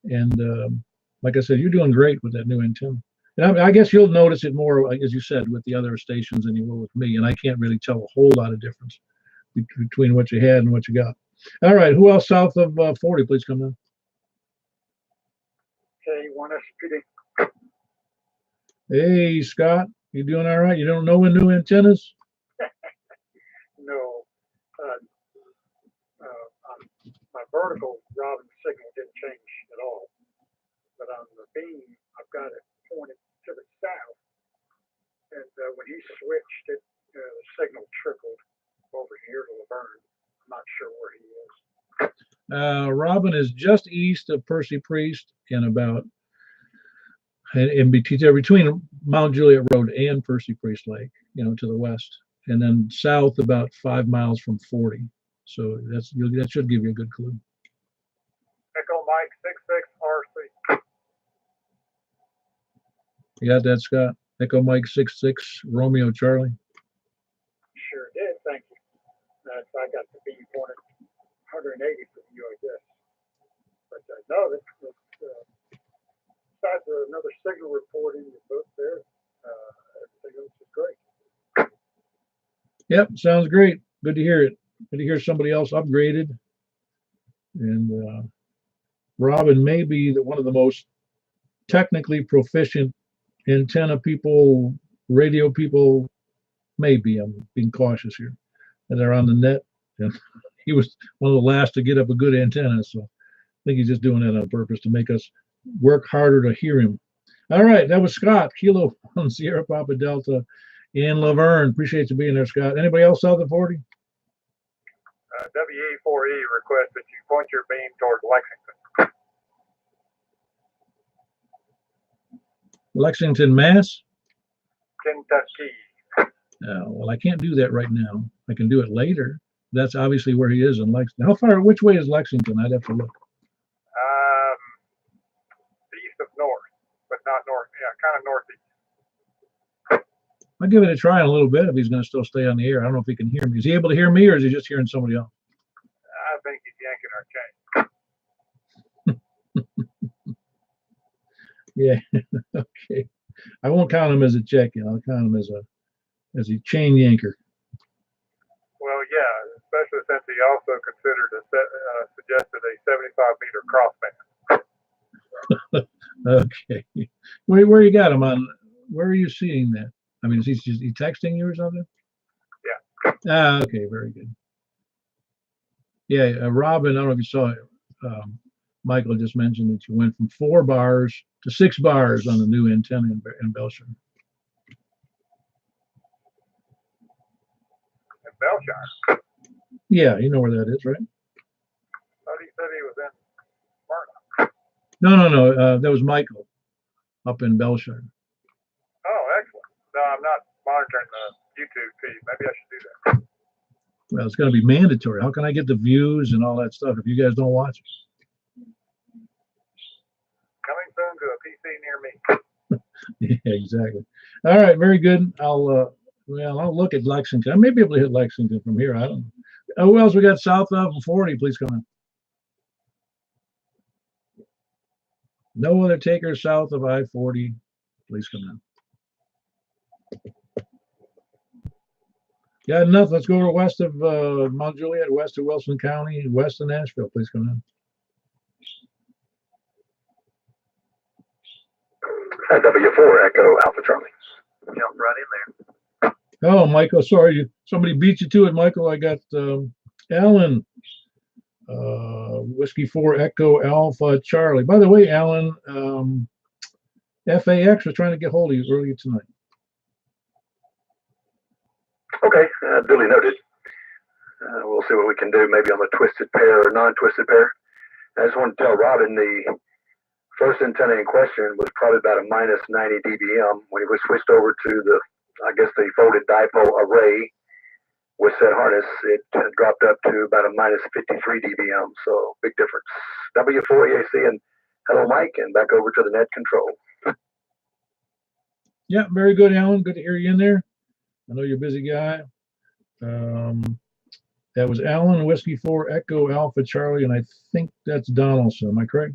And like I said, you're doing great with that new antenna. And I guess you'll notice it more, like as you said, with the other stations than you will with me. And I can't really tell a whole lot of difference between what you had and what you got. All right, who else south of 40? Please come in. K1SPD. Hey, Scott, you doing all right? You don't know when new antennas? No. My vertical Robin signal didn't change at all. But on the beam, I've got it pointed to the south. And when he switched it, the signal trickled over here to Laverne. I'm not sure where he is. Robin is just east of Percy Priest and in between Mount Juliet Road and Percy Priest Lake, to the west, and then south about 5 miles from 40. So that should give you a good clue. Echo Mike 66 RC. You got that, Scott? Echo Mike 66 Romeo Charlie. Sure did, thank you. I got the beam pointed 180 from you, I guess. But no, besides another signal reporting the book there, everything else is great. Yep, sounds great. Good to hear it. Good to hear somebody else upgraded. And Robin may be one of the most technically proficient antenna people, radio people, maybe. I'm being cautious here. And they're on the net. And he was one of the last to get up a good antenna. So I think he's just doing that on purpose to make us work harder to hear him. All right, that was Scott, Kilo 1 Sierra Papa Delta in Laverne. Appreciate you being there, Scott. Anybody else south of 40? WE4E requests that you point your beam towards Lexington, Lexington. Mass? Kentucky. Well, I can't do that right now. I can do it later. That's obviously where he is in Lexington. How far, which way is Lexington? I'd have to look. East of north, but not north. Yeah, kind of northeast. I'll give it a try in a little bit if he's going to still stay on the air. I don't know if he can hear me. Is he able to hear me, or is he just hearing somebody else? I think he's yanking our chain. Yeah. Okay. I won't count him as a check-in. I'll count him as a chain yanker. Well, yeah, especially since he also suggested a 75-meter crossband. Okay. Where you got him on? Where are you seeing that? I mean, is he texting you or something? Yeah. Okay, very good. Yeah, Robin, I don't know if you saw it. Michael just mentioned that you went from 4 bars to 6 bars on the new antenna in Belshire. In Belshire? Yeah, you know where that is, right? I thought he said he was in Smyrna. No. That was Michael up in Belshire. Oh, excellent. No, I'm not monitoring the YouTube feed. Maybe I should do that. Well, it's going to be mandatory. How can I get the views and all that stuff if you guys don't watch it? Coming soon to a PC near me. Yeah, exactly. All right, very good. I'll look at Lexington. I may be able to hit Lexington from here. I don't know. Who else we got south of 40? Please come in. No other takers south of I-40. Please come in. Got enough. Let's go to west of Mount Juliet, west of Wilson County, west of Nashville. Please come in. W4 Echo Alpha Charlie. Jump right in there. Oh, Michael, sorry, somebody beat you to it, Michael. I got Alan, Whiskey 4 Echo Alpha Charlie. By the way, Alan, FAX was trying to get hold of you earlier tonight. Okay, duly noted. We'll see what we can do, maybe on the twisted pair or non-twisted pair. I just want to tell Robin the first antenna in question was probably about a minus 90 dBm. When he was switched over to the, I guess, the folded dipole array with said harness, it dropped up to about a minus 53 dBm. So big difference. W4 EAC, and hello, Mike, and back over to the net control. Yeah, very good, Alan. Good to hear you in there. I know you're a busy guy. That was Alan, Whiskey 4 Echo Alpha Charlie, and I think that's Donaldson. Am I correct?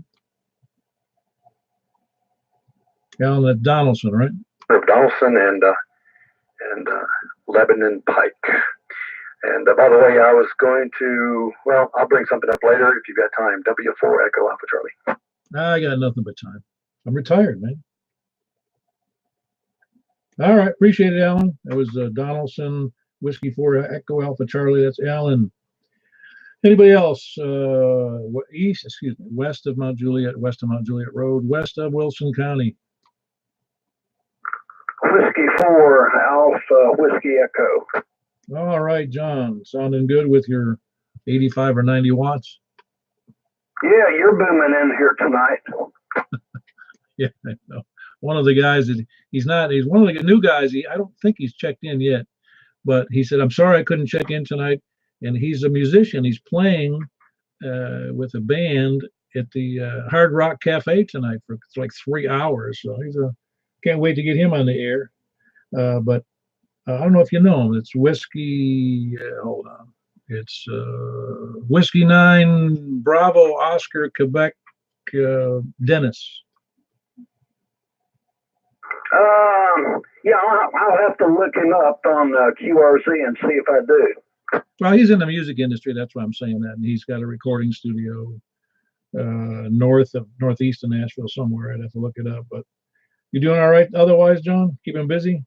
Alan, that's Donaldson, right? Donaldson and Lebanon Pike. And by the way, I was going to, well, I'll bring something up later if you've got time. W4 Echo Alpha Charlie. I got nothing but time. I'm retired, man. All right, appreciate it, Alan. That was Donaldson, Whiskey 4 Echo Alpha Charlie. That's Alan. Anybody else? West of Mount Juliet Road, west of Wilson County. Whiskey 4 Alpha Whiskey Echo. All right, John, sounding good with your 85 or 90 watts? Yeah, you're booming in here tonight. Yeah, I know. One of the guys, he's one of the new guys. I don't think he's checked in yet, but he said, I'm sorry I couldn't check in tonight. And he's a musician. He's playing with a band at the Hard Rock Cafe tonight for like 3 hours. So can't wait to get him on the air. But I don't know if you know him. It's Whiskey, hold on. It's Whiskey 9 Bravo Oscar Quebec Dennis. Yeah, I'll have to look him up on QRZ and see if I do. Well, he's in the music industry. That's why I'm saying that. And he's got a recording studio northeast of Nashville somewhere. I'd have to look it up. But you doing all right otherwise, John? Keeping busy?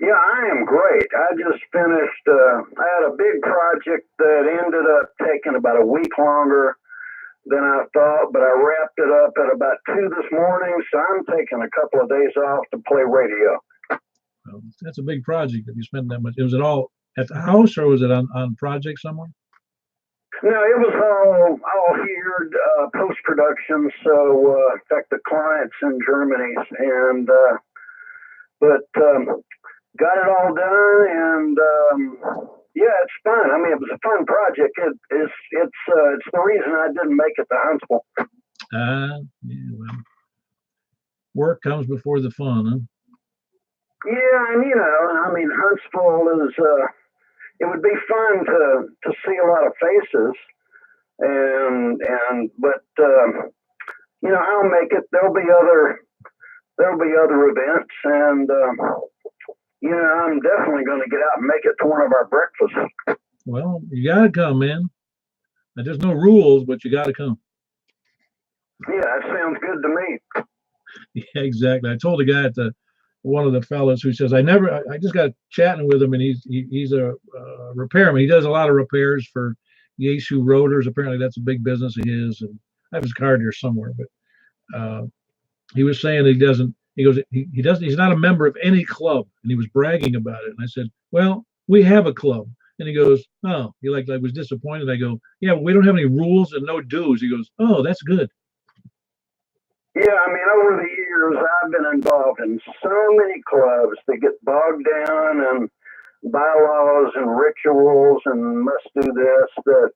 Yeah, I am great. I just finished, I had a big project that ended up taking about a week longer than I thought, but I wrapped it up at about 2 this morning, so I'm taking a couple of days off to play radio. Well, that's a big project if you spend that much. Was it all at the house or was it on project somewhere? No, it was all here, post-production, so in fact, the client's in Germany, and but got it all done, and yeah, it's fun. I mean, it was a fun project. It's the reason I didn't make it to Huntsville. Yeah, well, work comes before the fun, huh? Yeah, and I mean, Huntsville is. It would be fun to see a lot of faces, but I'll make it. There'll be other events, and I'm definitely going to get out and make it to one of our breakfasts. Well, you got to come, man. There's no rules, but you got to come. Yeah, that sounds good to me. Yeah, exactly. I told the guy at one of the fellows who says, I just got chatting with him, and he's a repairman. He does a lot of repairs for Yaesu rotors. Apparently that's a big business of his. And I have his card here somewhere, but he was saying he's not a member of any club, and he was bragging about it. And I said, well, we have a club. And he goes, oh, he I was disappointed. I go, yeah, we don't have any rules and no dues. He goes, oh, that's good. Yeah, I mean, over the years, I've been involved in so many clubs that get bogged down, and bylaws and rituals and must do this, that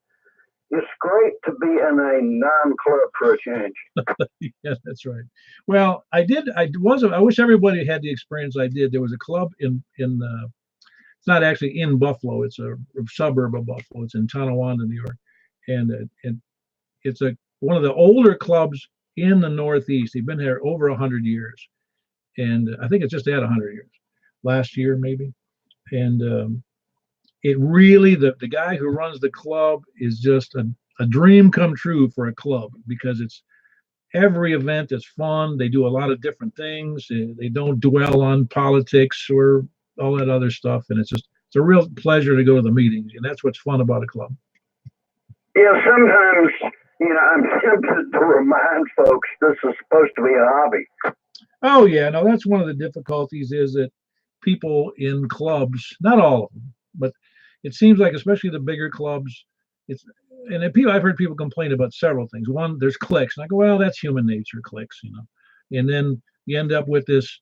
it's great to be in a non-club for a change. Yeah, that's right. Well, I wish everybody had the experience I did. There was a club it's not actually in Buffalo. It's a suburb of Buffalo. It's in Tonawanda, New York, and it's one of the older clubs in the Northeast. They've been here over 100 years, and I think it's just had 100 years. Last year, maybe, and it really the guy who runs the club is just a dream come true for a club because it's every event is fun. They do a lot of different things. They don't dwell on politics or all that other stuff, and it's a real pleasure to go to the meetings, and that's what's fun about a club. Yeah, sometimes, I'm tempted to remind folks this is supposed to be a hobby. Oh yeah, no, that's one of the difficulties is that people in clubs, not all of them, but it seems like especially the bigger clubs, it's I've heard people complain about several things. One, there's clicks, and I go, well, that's human nature, clicks, and then you end up with this.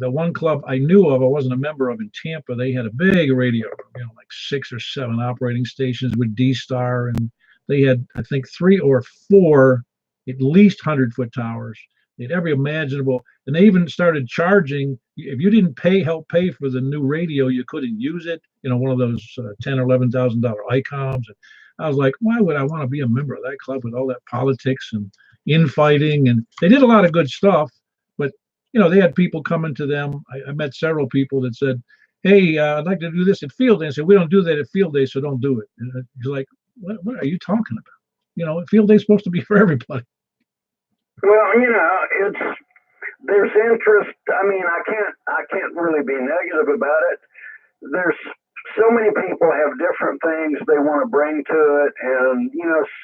The one club I knew of, I wasn't a member of in Tampa. They had a big radio, like 6 or 7 operating stations with D-Star, and they had, I think, 3 or 4 at least 100-foot towers. They had every imaginable, and they even started charging. If you didn't help pay for the new radio, you couldn't use it. One of those $10,000 or $11,000 ICOMs. And I was like, why would I want to be a member of that club with all that politics and infighting? And they did a lot of good stuff, but they had people coming to them. I met several people that said, hey, I'd like to do this at field day. I said, we don't do that at field day, so don't do it. And he's like, what are you talking about? Field day is supposed to be for everybody. Well, there's interest. I mean, I can't really be negative about it. There's so many people have different things they want to bring to it, and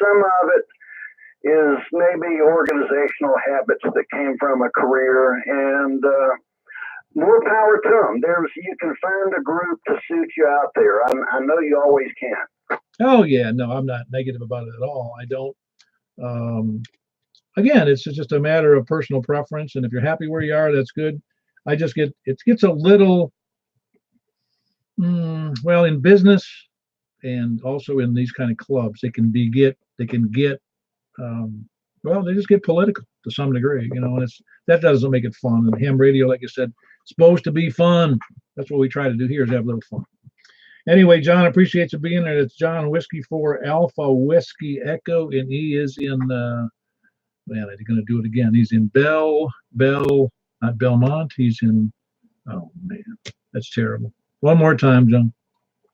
some of it is maybe organizational habits that came from a career, and more power to them. You can find a group to suit you out there. I know you always can. Oh yeah, no, I'm not negative about it at all. I don't. Again, it's just a matter of personal preference, and if you're happy where you are, that's good. It gets a little, well, in business and also in these kind of clubs, they can get, well, they just get political to some degree, and that doesn't make it fun. And ham radio, like I said, it's supposed to be fun. That's what we try to do here is have a little fun. Anyway, John, appreciate you being there. It's John Whiskey 4 Alpha Whiskey Echo, and he is in. Man, I'm going to do it again. He's in not Belmont. He's in, oh man, that's terrible. One more time, John.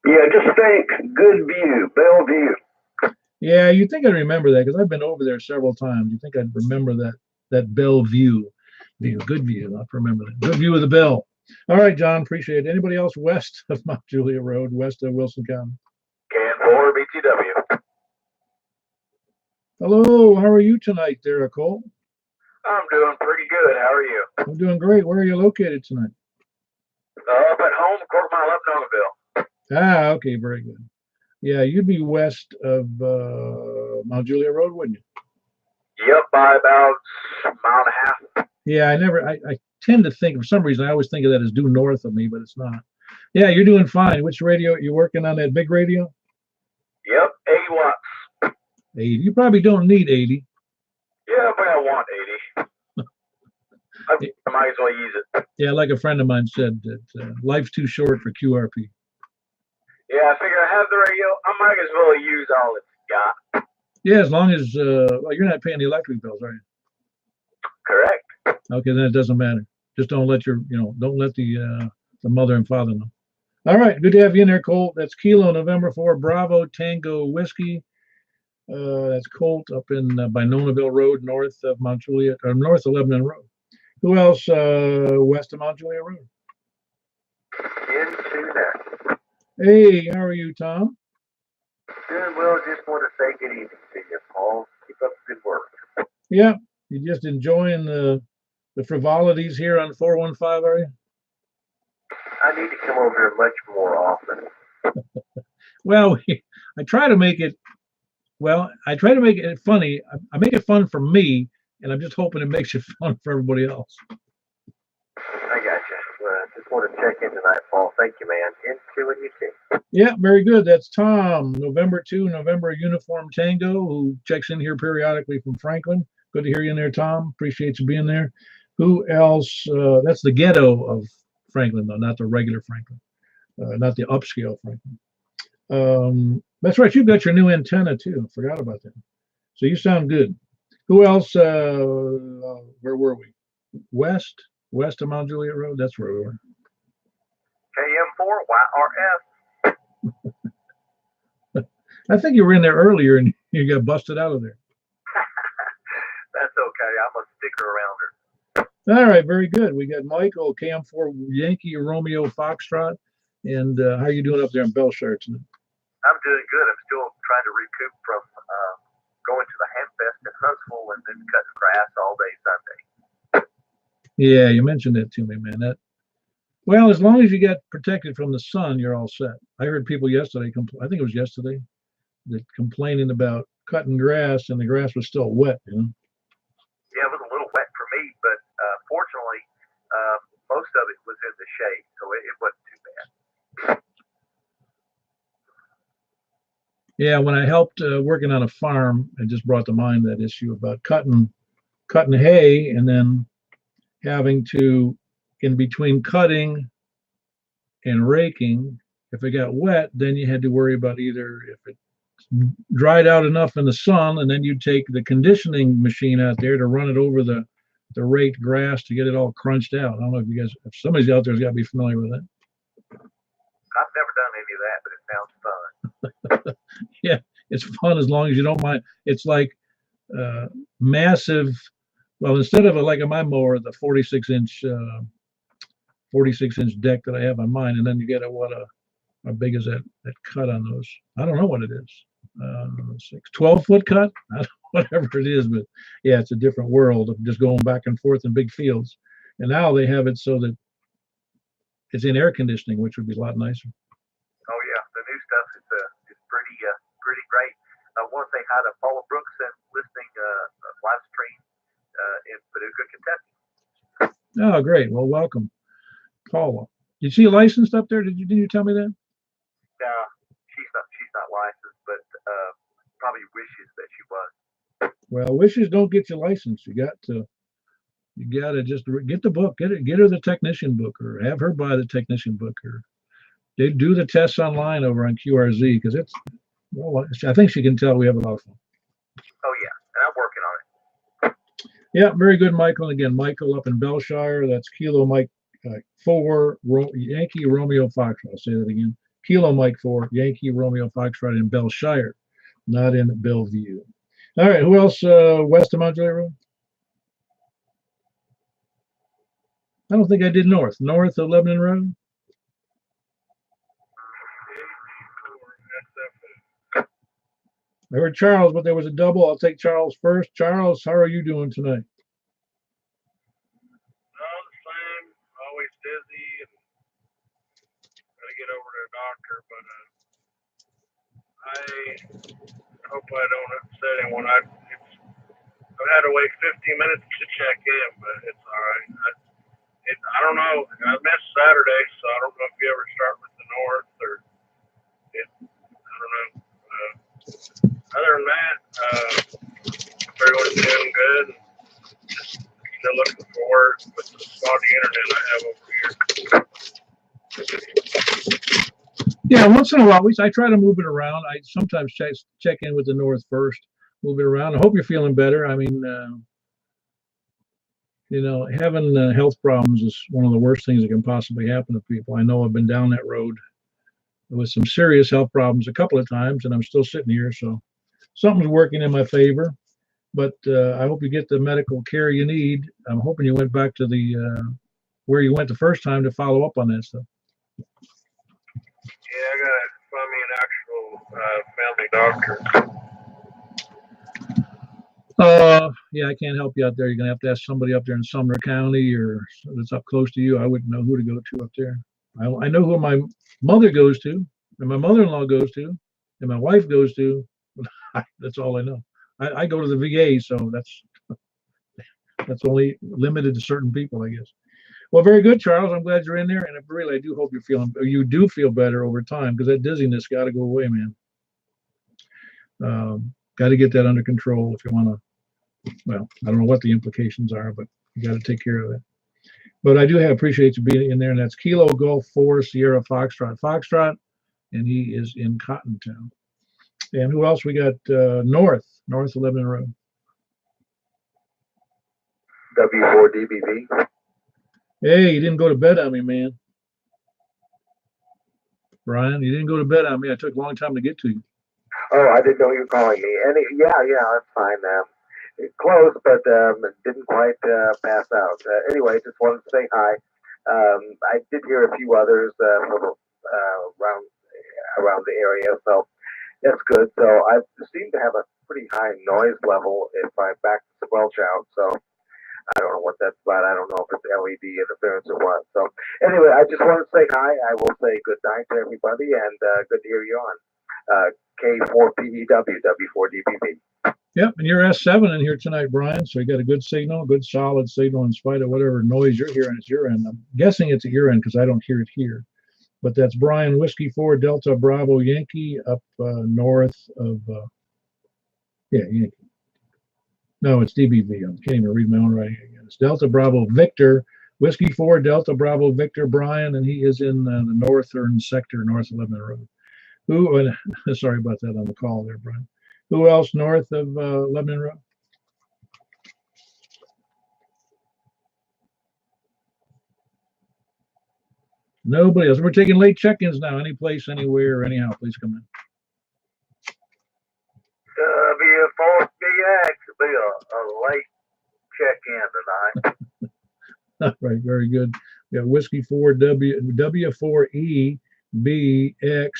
Yeah, just think, good view, Bellevue. Yeah, you'd think I'd remember that because I've been over there several times. You'd think I'd remember that Bellevue. Good view. I'll remember that. Good view of the Bell. All right, John, appreciate it. Anybody else west of Mount Juliet Road, west of Wilson County? Can 4 BTW. Hello, how are you tonight there, Cole? I'm doing pretty good. How are you? I'm doing great. Where are you located tonight? Up at home, quarter mile up Nongville. Ah, okay, very good. Yeah, you'd be west of Mount Juliet Road, wouldn't you? Yep, by about a mile and a half. Yeah, I tend to think, for some reason, I always think of that as due north of me, but it's not. Yeah, you're doing fine. Which radio? You working on that big radio? Yep, 80 watts. 80. You probably don't need 80. Yeah, but I want 80. I might as well use it. Yeah, like a friend of mine said, that life's too short for QRP. Yeah, I figure I have the radio. I might as well use all it's got. Yeah, as long as well, you're not paying the electric bills, are you? Correct. Okay, then it doesn't matter. Just don't let don't let the mother and father know. All right, good to have you in there, Colt. That's Kilo November 4 Bravo Tango Whiskey. That's Colt up in by Nonaville Road, north of Mount Juliet, or north of Lebanon Road. Who else west of Mount Juliet Road? Into that. Hey, how are you, Tom? Doing well. Just want to say good evening to you, Paul. Keep up the good work. Yeah, you just enjoying the frivolities here on 415, are you? I need to come over here much more often. Well, I try to make it. Well, I try to make it funny. I make it fun for me, and I'm just hoping it makes it fun for everybody else. I got you. Just want to check in tonight, Paul. Thank you, man. Into and you too. Yeah, very good. That's Tom, November 2, November Uniform Tango, who checks in here periodically from Franklin. Good to hear you in there, Tom. Appreciate you being there. Who else? That's the ghetto of Franklin, though, not the regular Franklin, not the upscale Franklin. That's right. You've got your new antenna, too. Forgot about that. So you sound good. Who else? Where were we? West of Mount Juliet Road? That's where we were. KM4 YRF. I think you were in there earlier and you got busted out of there. That's okay. I'm a sticker arounder. All right, very good. We got Michael, KM4 Yankee Romeo Foxtrot. And how are you doing up there in Belshire tonight? I'm doing good. I'm still trying to recoup from going to the Hamfest in Huntsville and then cutting grass all day Sunday. Yeah, you mentioned that to me, man. Well, as long as you get protected from the sun, you're all set. I heard people yesterday, I think it was yesterday, that complaining about cutting grass and the grass was still wet, you know? Yeah, it was a little wet for me, but fortunately, most of it was in the shade, so it wasn't too bad. Yeah, when I helped working on a farm, I just brought to mind that issue about cutting hay and then having to, in between cutting and raking, if it got wet, then you had to worry about either if it dried out enough in the sun, and then you'd take the conditioning machine out there to run it over the raked grass to get it all crunched out. I don't know if somebody's out there's got to be familiar with that. I've never done any of that, but it sounds fun. Yeah, it's fun as long as you don't mind. It's like massive. Well, instead of like on my mower, the 46-inch deck that I have on mine, and then you get how big is that cut on those? I don't know what it is. 12-foot cut, whatever it is, but yeah, it's a different world of just going back and forth in big fields. And now they have it so that it's in air conditioning, which would be a lot nicer. Oh yeah, the new stuff is pretty great. I want to say hi to Paula Brooks and listening live stream in Paducah, Kentucky. Oh, great. Well, welcome, Paula. Is she licensed up there? Did you tell me that? No, she's not licensed, but probably wishes that she was. Well, wishes don't get you licensed. You got to just get the book, get her the technician book, or have her buy the technician book, or they do the tests online over on QRZ because I think she can tell we have a lot of fun. Oh yeah, and I'm working on it. Yeah, very good, Michael. And again, Michael up in Belshire. That's Kilo Mike 4 Yankee Romeo Foxtrot. I'll say that again. Kilo Mike 4 Yankee Romeo Foxtrot in Belshire, not in Bellevue. All right, who else west of Mount Juliet Road? I don't think I did north of Lebanon Road. I heard Charles, but there was a double. I'll take Charles first. Charles, how are you doing tonight? Oh, the same. Always busy and gotta get over to the doctor, but I hope I don't upset anyone. I've had to wait 15 minutes to check in, but it's all right. I don't know. I missed Saturday, so I don't know if you ever start with the north or I don't know. Other than that, everyone's doing good. Just still looking for work with the spotty internet I have over here. Yeah, once in a while, I try to move it around. I sometimes check in with the north first, move it around. I hope you're feeling better. I mean, having health problems is one of the worst things that can possibly happen to people. I know I've been down that road with some serious health problems a couple of times, and I'm still sitting here, so something's working in my favor. But I hope you get the medical care you need. I'm hoping you went back to the where you went the first time to follow up on that stuff. Yeah, I gotta find me an actual family doctor. Yeah, I can't help you out there. You're gonna have to ask somebody up there in Sumner County or that's up close to you. I wouldn't know who to go to up there. I know who my mother goes to, and my mother-in-law goes to, and my wife goes to. That's all I know. I go to the VA, so that's only limited to certain people, I guess. Well, very good, Charles. I'm glad you're in there, and I do hope you do feel better over time because that dizziness got to go away, man. Got to get that under control if you want to. Well, I don't know what the implications are, but you got to take care of that. But I do appreciate you being in there, and that's Kilo Golf 4 Sierra Foxtrot, and he is in Cottontown. And who else we got? North 11 Road. W4DBV. Hey, you didn't go to bed on me, man. Brian, you didn't go to bed on me. I took a long time to get to you. Oh, I didn't know you were calling me. Yeah, that's fine. Close, but didn't quite pass out. Anyway, just wanted to say hi. I did hear a few others from around the area, so that's good. So I seem to have a pretty high noise level if I back the squelch out. So I don't know what that's about. I don't know if it's LED interference or what. So anyway, I just want to say hi. I will say good night to everybody, and good to hear you on. K4PEW, W4DBV. Yep, and you're S7 in here tonight, Brian. So you got a good signal, good solid signal in spite of whatever noise you're hearing at your end. I'm guessing it's at your end because I don't hear it here. But that's Brian Whiskey 4 Delta Bravo Yankee up north of, Yankee. No, it's DBV. I can't even read my own writing again. It's Delta Bravo Victor, Whiskey 4 Delta Bravo Victor Brian, and he is in the northern sector, North 11 Road. Sorry about that on the call there, Brian. Who else north of Lebanon Road? Nobody else. We're taking late check-ins now. Any place, anywhere, anyhow, please come in. W4BX will be a late check-in tonight. All right, very good. We got Whiskey 4 W4EBX,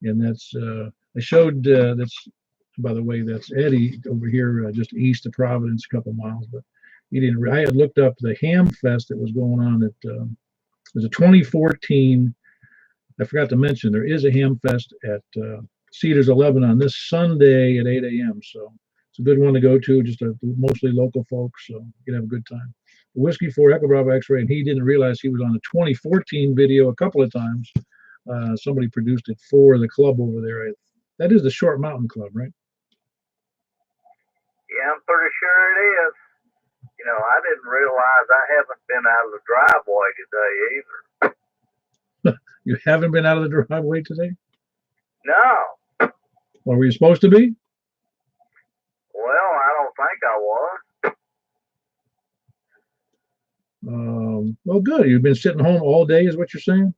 and that's I showed that's, by the way, that's Eddie over here just east of Providence, a couple miles, but he didn't. I had looked up the Ham Fest that was going on at it was a 2014. I forgot to mention there is a Ham Fest at Cedars 11 on this Sunday at 8 a.m. So it's a good one to go to. Just mostly local folks, so you can have a good time. Whiskey 4 Echo Bravo X-Ray, and he didn't realize he was on the 2014 video a couple of times. Somebody produced it for the club over there. That is the Short Mountain Club, right? Yeah, I'm pretty sure it is. You know, I didn't realize I haven't been out of the driveway today either. You haven't been out of the driveway today? No. Well, were you supposed to be? Well, I don't think I was. Well, good. You've been sitting home all day, is what you're saying?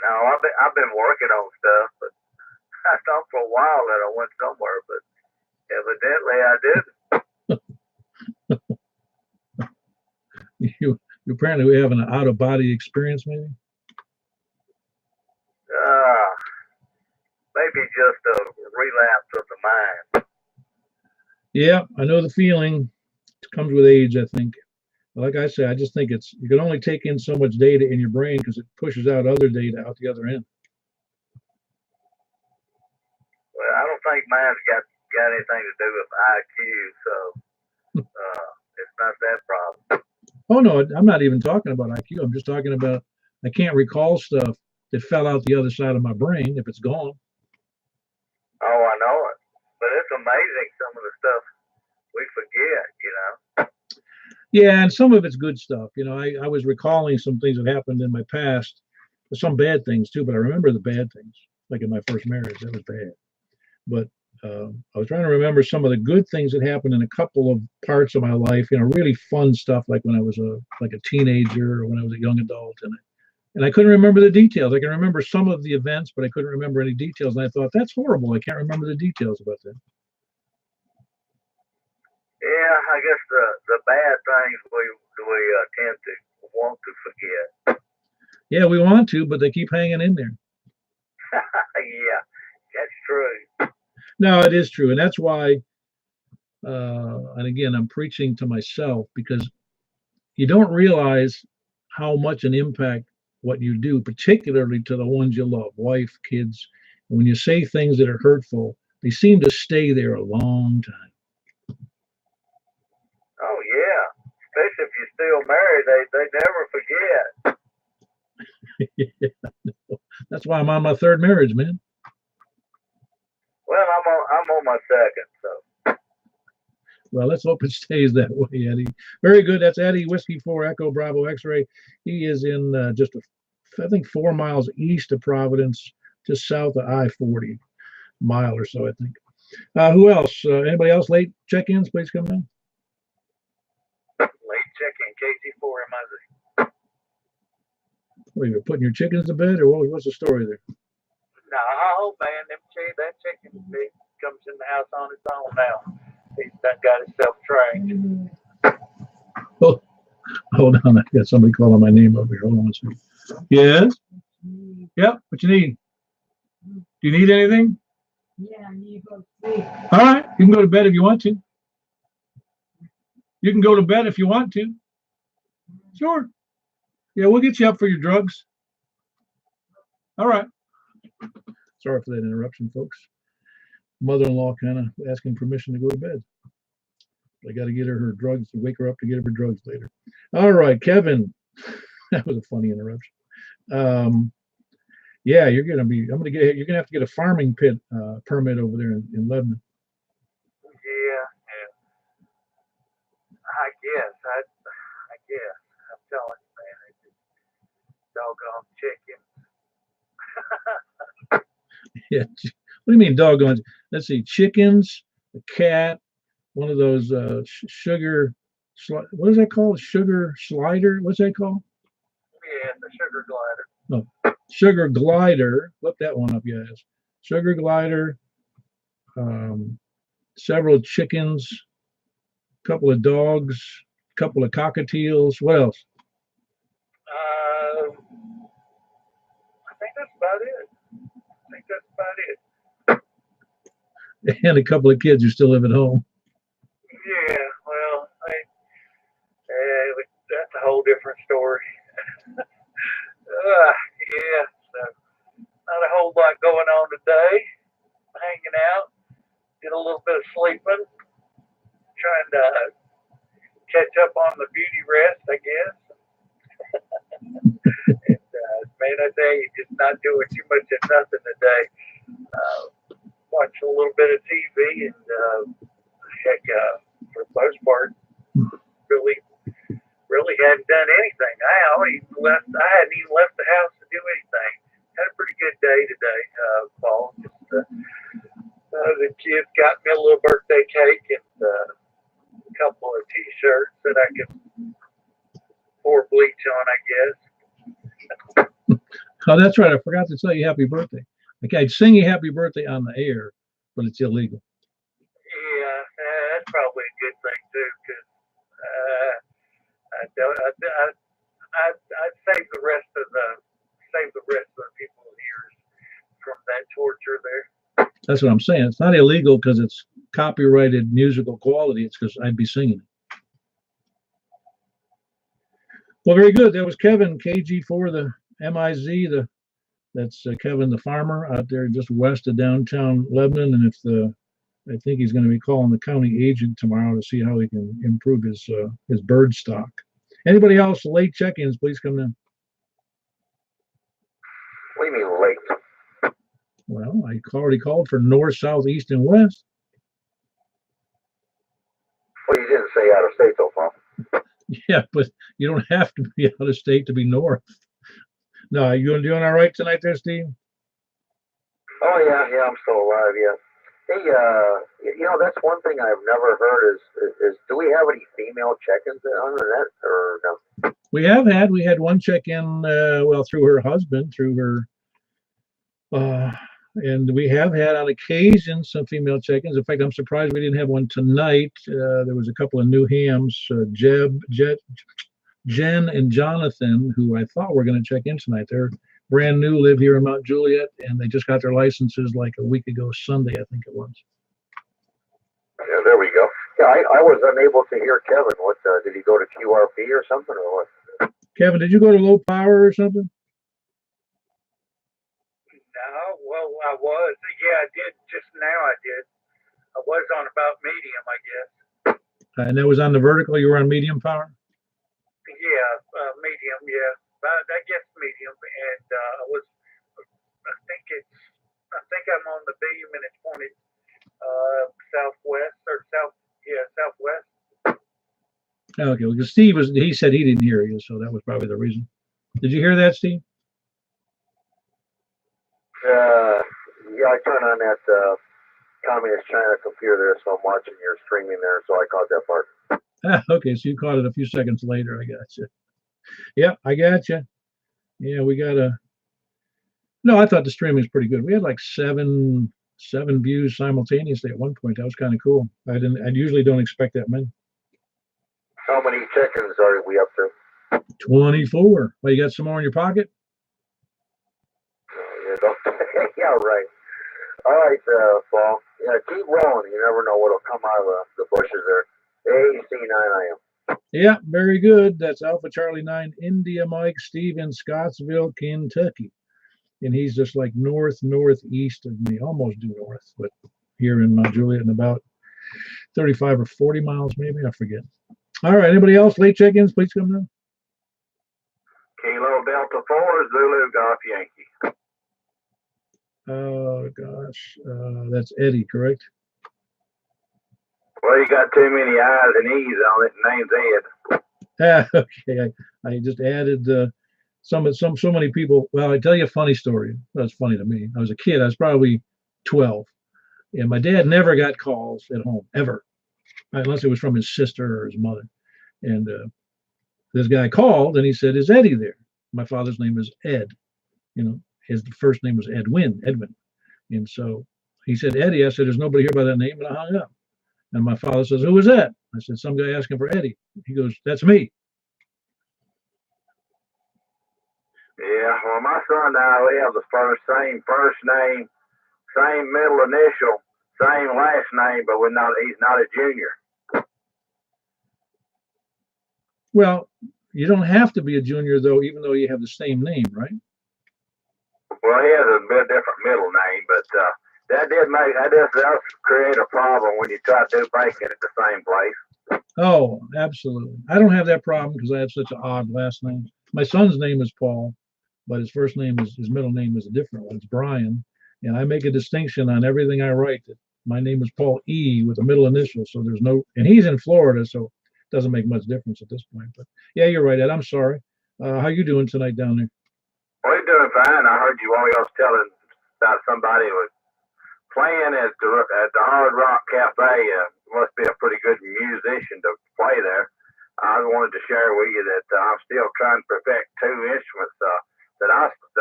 No, I've been working on stuff, but I thought for a while that I went somewhere, but evidently I didn't. You apparently have an out-of-body experience, maybe? Maybe just a relapse of the mind. Yeah, I know the feeling. It comes with age, I think. Like I say, I just think you can only take in so much data in your brain because it pushes out other data out the other end. Well, I don't think mine's got anything to do with IQ, so it's not that problem. Oh no, I'm not even talking about IQ. I'm just talking about I can't recall stuff that fell out the other side of my brain if it's gone. Oh, I know it, but it's amazing some of the stuff we forget, you know. Yeah, and some of it's good stuff. You know, I was recalling some things that happened in my past, some bad things too, but I remember the bad things, like in my first marriage, that was bad. But I was trying to remember some of the good things that happened in a couple of parts of my life, you know, really fun stuff, like when I was a teenager or when I was a young adult. And I couldn't remember the details. I can remember some of the events, but I couldn't remember any details. And I thought, that's horrible. I can't remember the details about that. Yeah, I guess the bad things we tend to want to forget. Yeah, we want to, but they keep hanging in there. Yeah, that's true. No, it is true. And that's why, and again, I'm preaching to myself because you don't realize how much an impact what you do, particularly to the ones you love, wife, kids. When you say things that are hurtful, they seem to stay there a long time. Oh, yeah, especially if you still married, they never forget. Yeah, that's why I'm on my third marriage, man. Well, I'm on my second, so. Well, let's hope it stays that way, Eddie. Very good. That's Eddie, Whiskey 4 Echo Bravo X-ray. He is in I think 4 miles east of Providence, just south of I-40, mile or so, I think. Who else? Anybody else late check-ins? Please come in. Late check-in, KC4 MIZ. Well, you're putting your chickens to bed, or what's the story there? No, man, that chicken comes in the house on its own now. He's done got himself trained. Oh, hold on. I got somebody calling my name over here. Hold on a second. Yes? Yep. What you need? Do you need anything? Yeah, I need to go to sleep. All right. You can go to bed if you want to. You can go to bed if you want to. Sure. Yeah, we'll get you up for your drugs. All right. Sorry for that interruption, folks. Mother-in-law kind of asking permission to go to bed. I got to get her drugs, to wake her up to get her drugs later. All right, Kevin. That was a funny interruption. Yeah, you're gonna have to get a farming pit permit over there in Lebanon. Yeah. I guess. I'm telling you, man. It's just doggone chicken. Yeah. What do you mean doggone? Let's see, chickens, a cat, one of those sugar. What is that called? Sugar slider? What's that called? Yeah, the sugar glider. No, sugar glider. Look that one up, guys. Sugar glider. Several chickens, a couple of dogs, a couple of cockatiels. What else? I think that's about it. And a couple of kids who still live at home. Yeah, well, that's a whole different story. Yeah, so not a whole lot going on today. Hanging out, did a little bit of sleeping, trying to catch up on the beauty rest, I guess. And, man, I tell you, just not doing too much of nothing today. Watching a little bit of TV and for the most part, really hadn't done anything. I hadn't even left the house to do anything. Had a pretty good day today, Paul. Just, the kids got me a little birthday cake and a couple of T-shirts that I could pour bleach on, I guess. Oh, that's right. I forgot to tell you happy birthday. Okay, I'd sing you happy birthday on the air, but it's illegal. Yeah, that's probably a good thing too, because I'd save the rest of the people's ears from that torture there. That's what I'm saying. It's not illegal because it's copyrighted musical quality. It's because I'd be singing it. Well, very good. That was Kevin, KG4, the MIZ, that's Kevin the farmer out there just west of downtown Lebanon. And I think he's going to be calling the county agent tomorrow to see how he can improve his bird stock. Anybody else late check-ins, please come in. What do you mean late? Well, I already called for north, south, east, and west. Well, you didn't say out of state though, Paul. Yeah, but you don't have to be out of state to be north. No, you doing all right tonight there, Steve? Oh yeah, I'm still alive. Yeah. Hey, that's one thing I've never heard is do we have any female check-ins on the net or no? We had one check-in, through her husband, and we have had on occasion some female check-ins. In fact, I'm surprised we didn't have one tonight. There was a couple of new hams, Jen and Jonathan, who I thought were going to check in tonight. They're brand new, live here in Mount Juliet, and they just got their licenses like a week ago Sunday, I think it was. Yeah, there we go. Yeah, I was unable to hear Kevin. What did he go to QRP or something or what? Kevin, did you go to low power or something? No, well, I was. Yeah, I did. Just now I did. I was on about medium, I guess. And that was on the vertical. You were on medium power? Yeah, that gets medium, and I think I'm on the beam, and it's pointed southwest or southwest. Okay, well, because he said he didn't hear you, so that was probably the reason. Did you hear that, Steve? Yeah, I turn on that Communist China computer there, so I'm watching your streaming there, so I caught that part. Okay, so you caught it a few seconds later. I got you. Yeah, I got you. Yeah, we got a. No, I thought the streaming was pretty good. We had like seven views simultaneously at one point. That was kind of cool. I usually don't expect that many. How many check-ins are we up to? 24. Well, you got some more in your pocket? Yeah, right. All right, Paul. Yeah, keep rolling. You never know what'll come out of the bushes there. AC9IM. Yeah, very good. That's Alpha Charlie 9 India Mike Steve in Scottsville, Kentucky. And he's just like northeast of me, almost due north, but here in Mount Juliet and about 35 or 40 miles, maybe. I forget. All right. Anybody else? Late check-ins, please come down. Kilo Delta 4, Zulu Golf Yankee. Oh, gosh. That's Eddie, correct? Well, you got too many I's and E's on it. Name's Ed. Okay. I just added so many people. Well, I tell you a funny story. That's funny to me. I was a kid. I was probably 12. And my dad never got calls at home, ever, unless it was from his sister or his mother. And this guy called and he said, "Is Eddie there?" My father's name is Ed. His first name was Edwin. And so he said, "Eddie." I said, "There's nobody here by that name," and I hung up. And my father says, "Who was that?" I said, "Some guy asking for Eddie." He goes, "That's me." Yeah, well, my son now, we have the same first name, same middle initial, same last name, but he's not a junior. Well, you don't have to be a junior, though, even though you have the same name, right? Well, he has a bit different middle name, but that does create a problem when you try to do banking at the same place. Oh, absolutely. I don't have that problem because I have such an odd last name. My son's name is Paul, but his middle name is a different one. It's Brian. And I make a distinction on everything I write that my name is Paul E with a middle initial. So and he's in Florida, so it doesn't make much difference at this point. But yeah, you're right, Ed. I'm sorry. How you doing tonight down there? We're doing fine. I heard you while you was telling about somebody who was playing at the Hard Rock Cafe. Must be a pretty good musician to play there. I wanted to share with you that I'm still trying to perfect two instruments that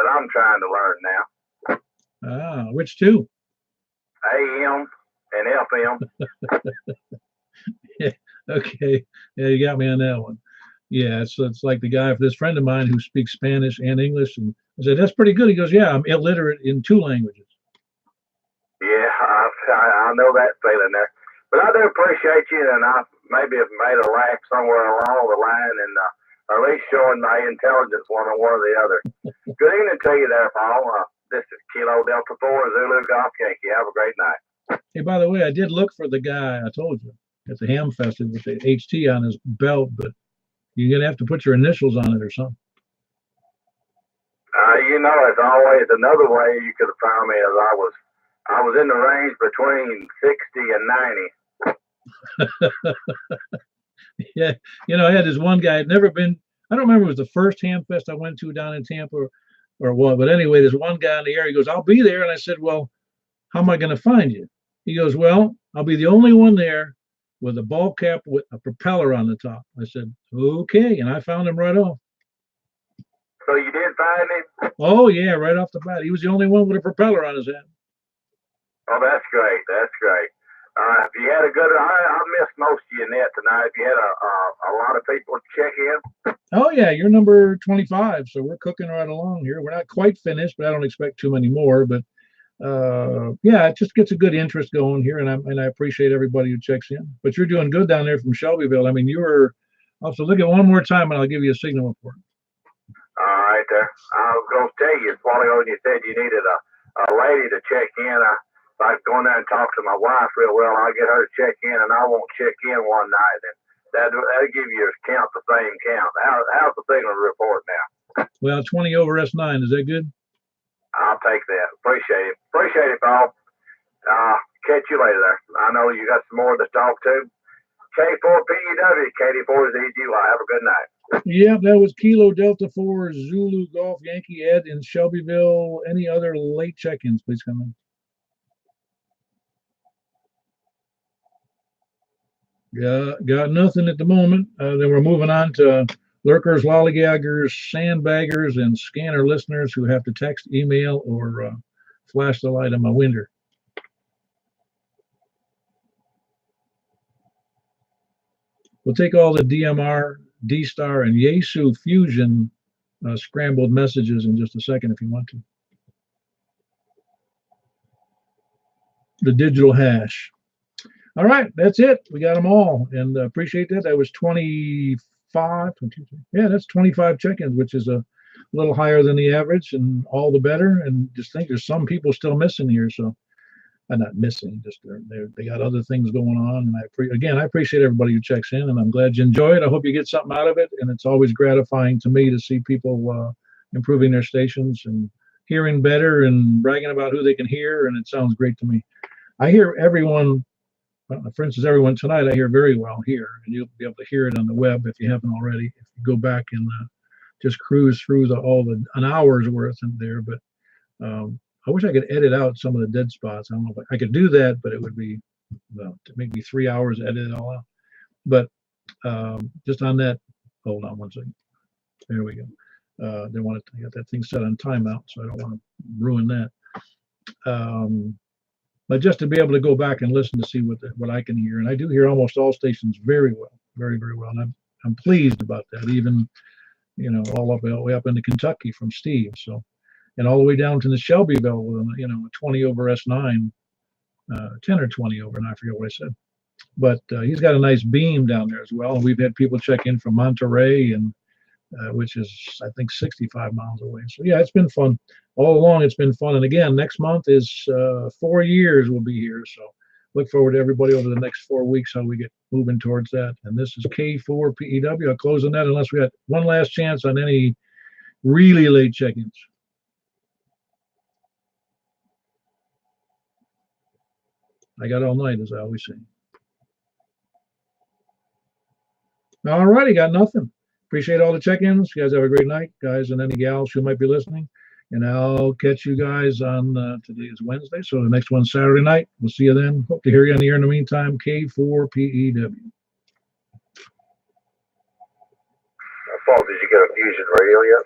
I'm trying to learn now. Which two? AM and FM. Yeah, okay. Yeah, you got me on that one. Yeah, it's like the guy, this friend of mine who speaks Spanish and English, and I said, "That's pretty good." He goes, "Yeah, I'm illiterate in two languages." Yeah, I know that feeling there. But I do appreciate you, and I maybe have made a laugh somewhere along the line, and at least showing my intelligence one or the other. Good evening to you there, Paul. This is Kilo Delta 4 Zulu Golf Yankee. Have a great night. Hey, by the way, I did look for the guy I told you at the Ham Festival with the HT on his belt, but you're gonna have to put your initials on it or something. As always, another way you could have found me is I was in the range between 60 and 90. Yeah, I had this one guy. I'd never been. I don't remember if it was the first Ham Fest I went to down in Tampa or what. But anyway, there's one guy in the area. He goes, "I'll be there," and I said, "Well, how am I going to find you?" He goes, "Well, I'll be the only one there with a ball cap with a propeller on the top." I said, "Okay," and I found him right off. So you did find him? Oh yeah, right off the bat. He was the only one with a propeller on his head. Oh, that's great. That's great. If you had I missed most of your net tonight. If you had a lot of people check in. Oh yeah, you're number 25, so we're cooking right along here. We're not quite finished, but I don't expect too many more. But yeah, it just gets a good interest going here, and I appreciate everybody who checks in. But you're doing good down there from Shelbyville. I mean, I'll have to look at one more time, and I'll give you a signal report. All right, there. I was going to tell you, while ago, you said you needed a lady to check in. If I go in there and talk to my wife real well, I'll get her to check in, and I won't check in one night. And that'll give you a count, the same count. How's the signal report now? Well, 20 over S9. Is that good? I'll take that. Appreciate it. Appreciate it, Paul. Catch you later there. I know you got some more to talk to. K4PEW, KD4 ZGY. Have a good night. Yeah, that was Kilo Delta 4 Zulu Golf Yankee Ed in Shelbyville. Any other late check-ins, please come in. Got nothing at the moment. Then we're moving on to lurkers, lollygaggers, sandbaggers, and scanner listeners who have to text, email, or flash the light on my window. We'll take all the DMR, D-Star, and Yaesu Fusion scrambled messages in just a second if you want to. The digital hash. All right, that's it. We got them all, and appreciate that. That was 25, 22, yeah, that's 25 check-ins, which is a little higher than the average, and all the better. And just think there's some people still missing here, so I'm not missing, just they got other things going on. And I appreciate everybody who checks in, and I'm glad you enjoy it. I hope you get something out of it, and it's always gratifying to me to see people improving their stations and hearing better and bragging about who they can hear, and it sounds great to me. I hear everyone. For instance, everyone tonight I hear very well here, and you'll be able to hear it on the web if you haven't already. If you go back and just cruise through an hour's worth in there, but I wish I could edit out some of the dead spots. I don't know if I could do that, but it would be to make me 3 hours to edit it all out. But just on that, hold on one second. There we go. They wanted to get that thing set on timeout, so I don't want to ruin that. But just to be able to go back and listen to see what I can hear, and I do hear almost all stations very well, very, very well, and I'm pleased about that. Even all the way up into Kentucky from Steve, so, and all the way down to the Shelbyville with a 20 over S9, 10 or 20 over, and I forget what I said. But he's got a nice beam down there as well, and we've had people check in from Monterey, and which is I think 65 miles away. So yeah, it's been fun. All along, it's been fun. And again, next month is 4 years we'll be here. So look forward to everybody over the next 4 weeks, how we get moving towards that. And this is K4PEW. I'll close on that unless we got one last chance on any really late check-ins. I got all night, as I always say. All righty, got nothing. Appreciate all the check-ins. You guys have a great night, guys, and any gals who might be listening. And I'll catch you guys on today is Wednesday, so the next one's Saturday night. We'll see you then. Hope to hear you on the air in the meantime. K4PEW. Paul, did you get a Fusion radio yet?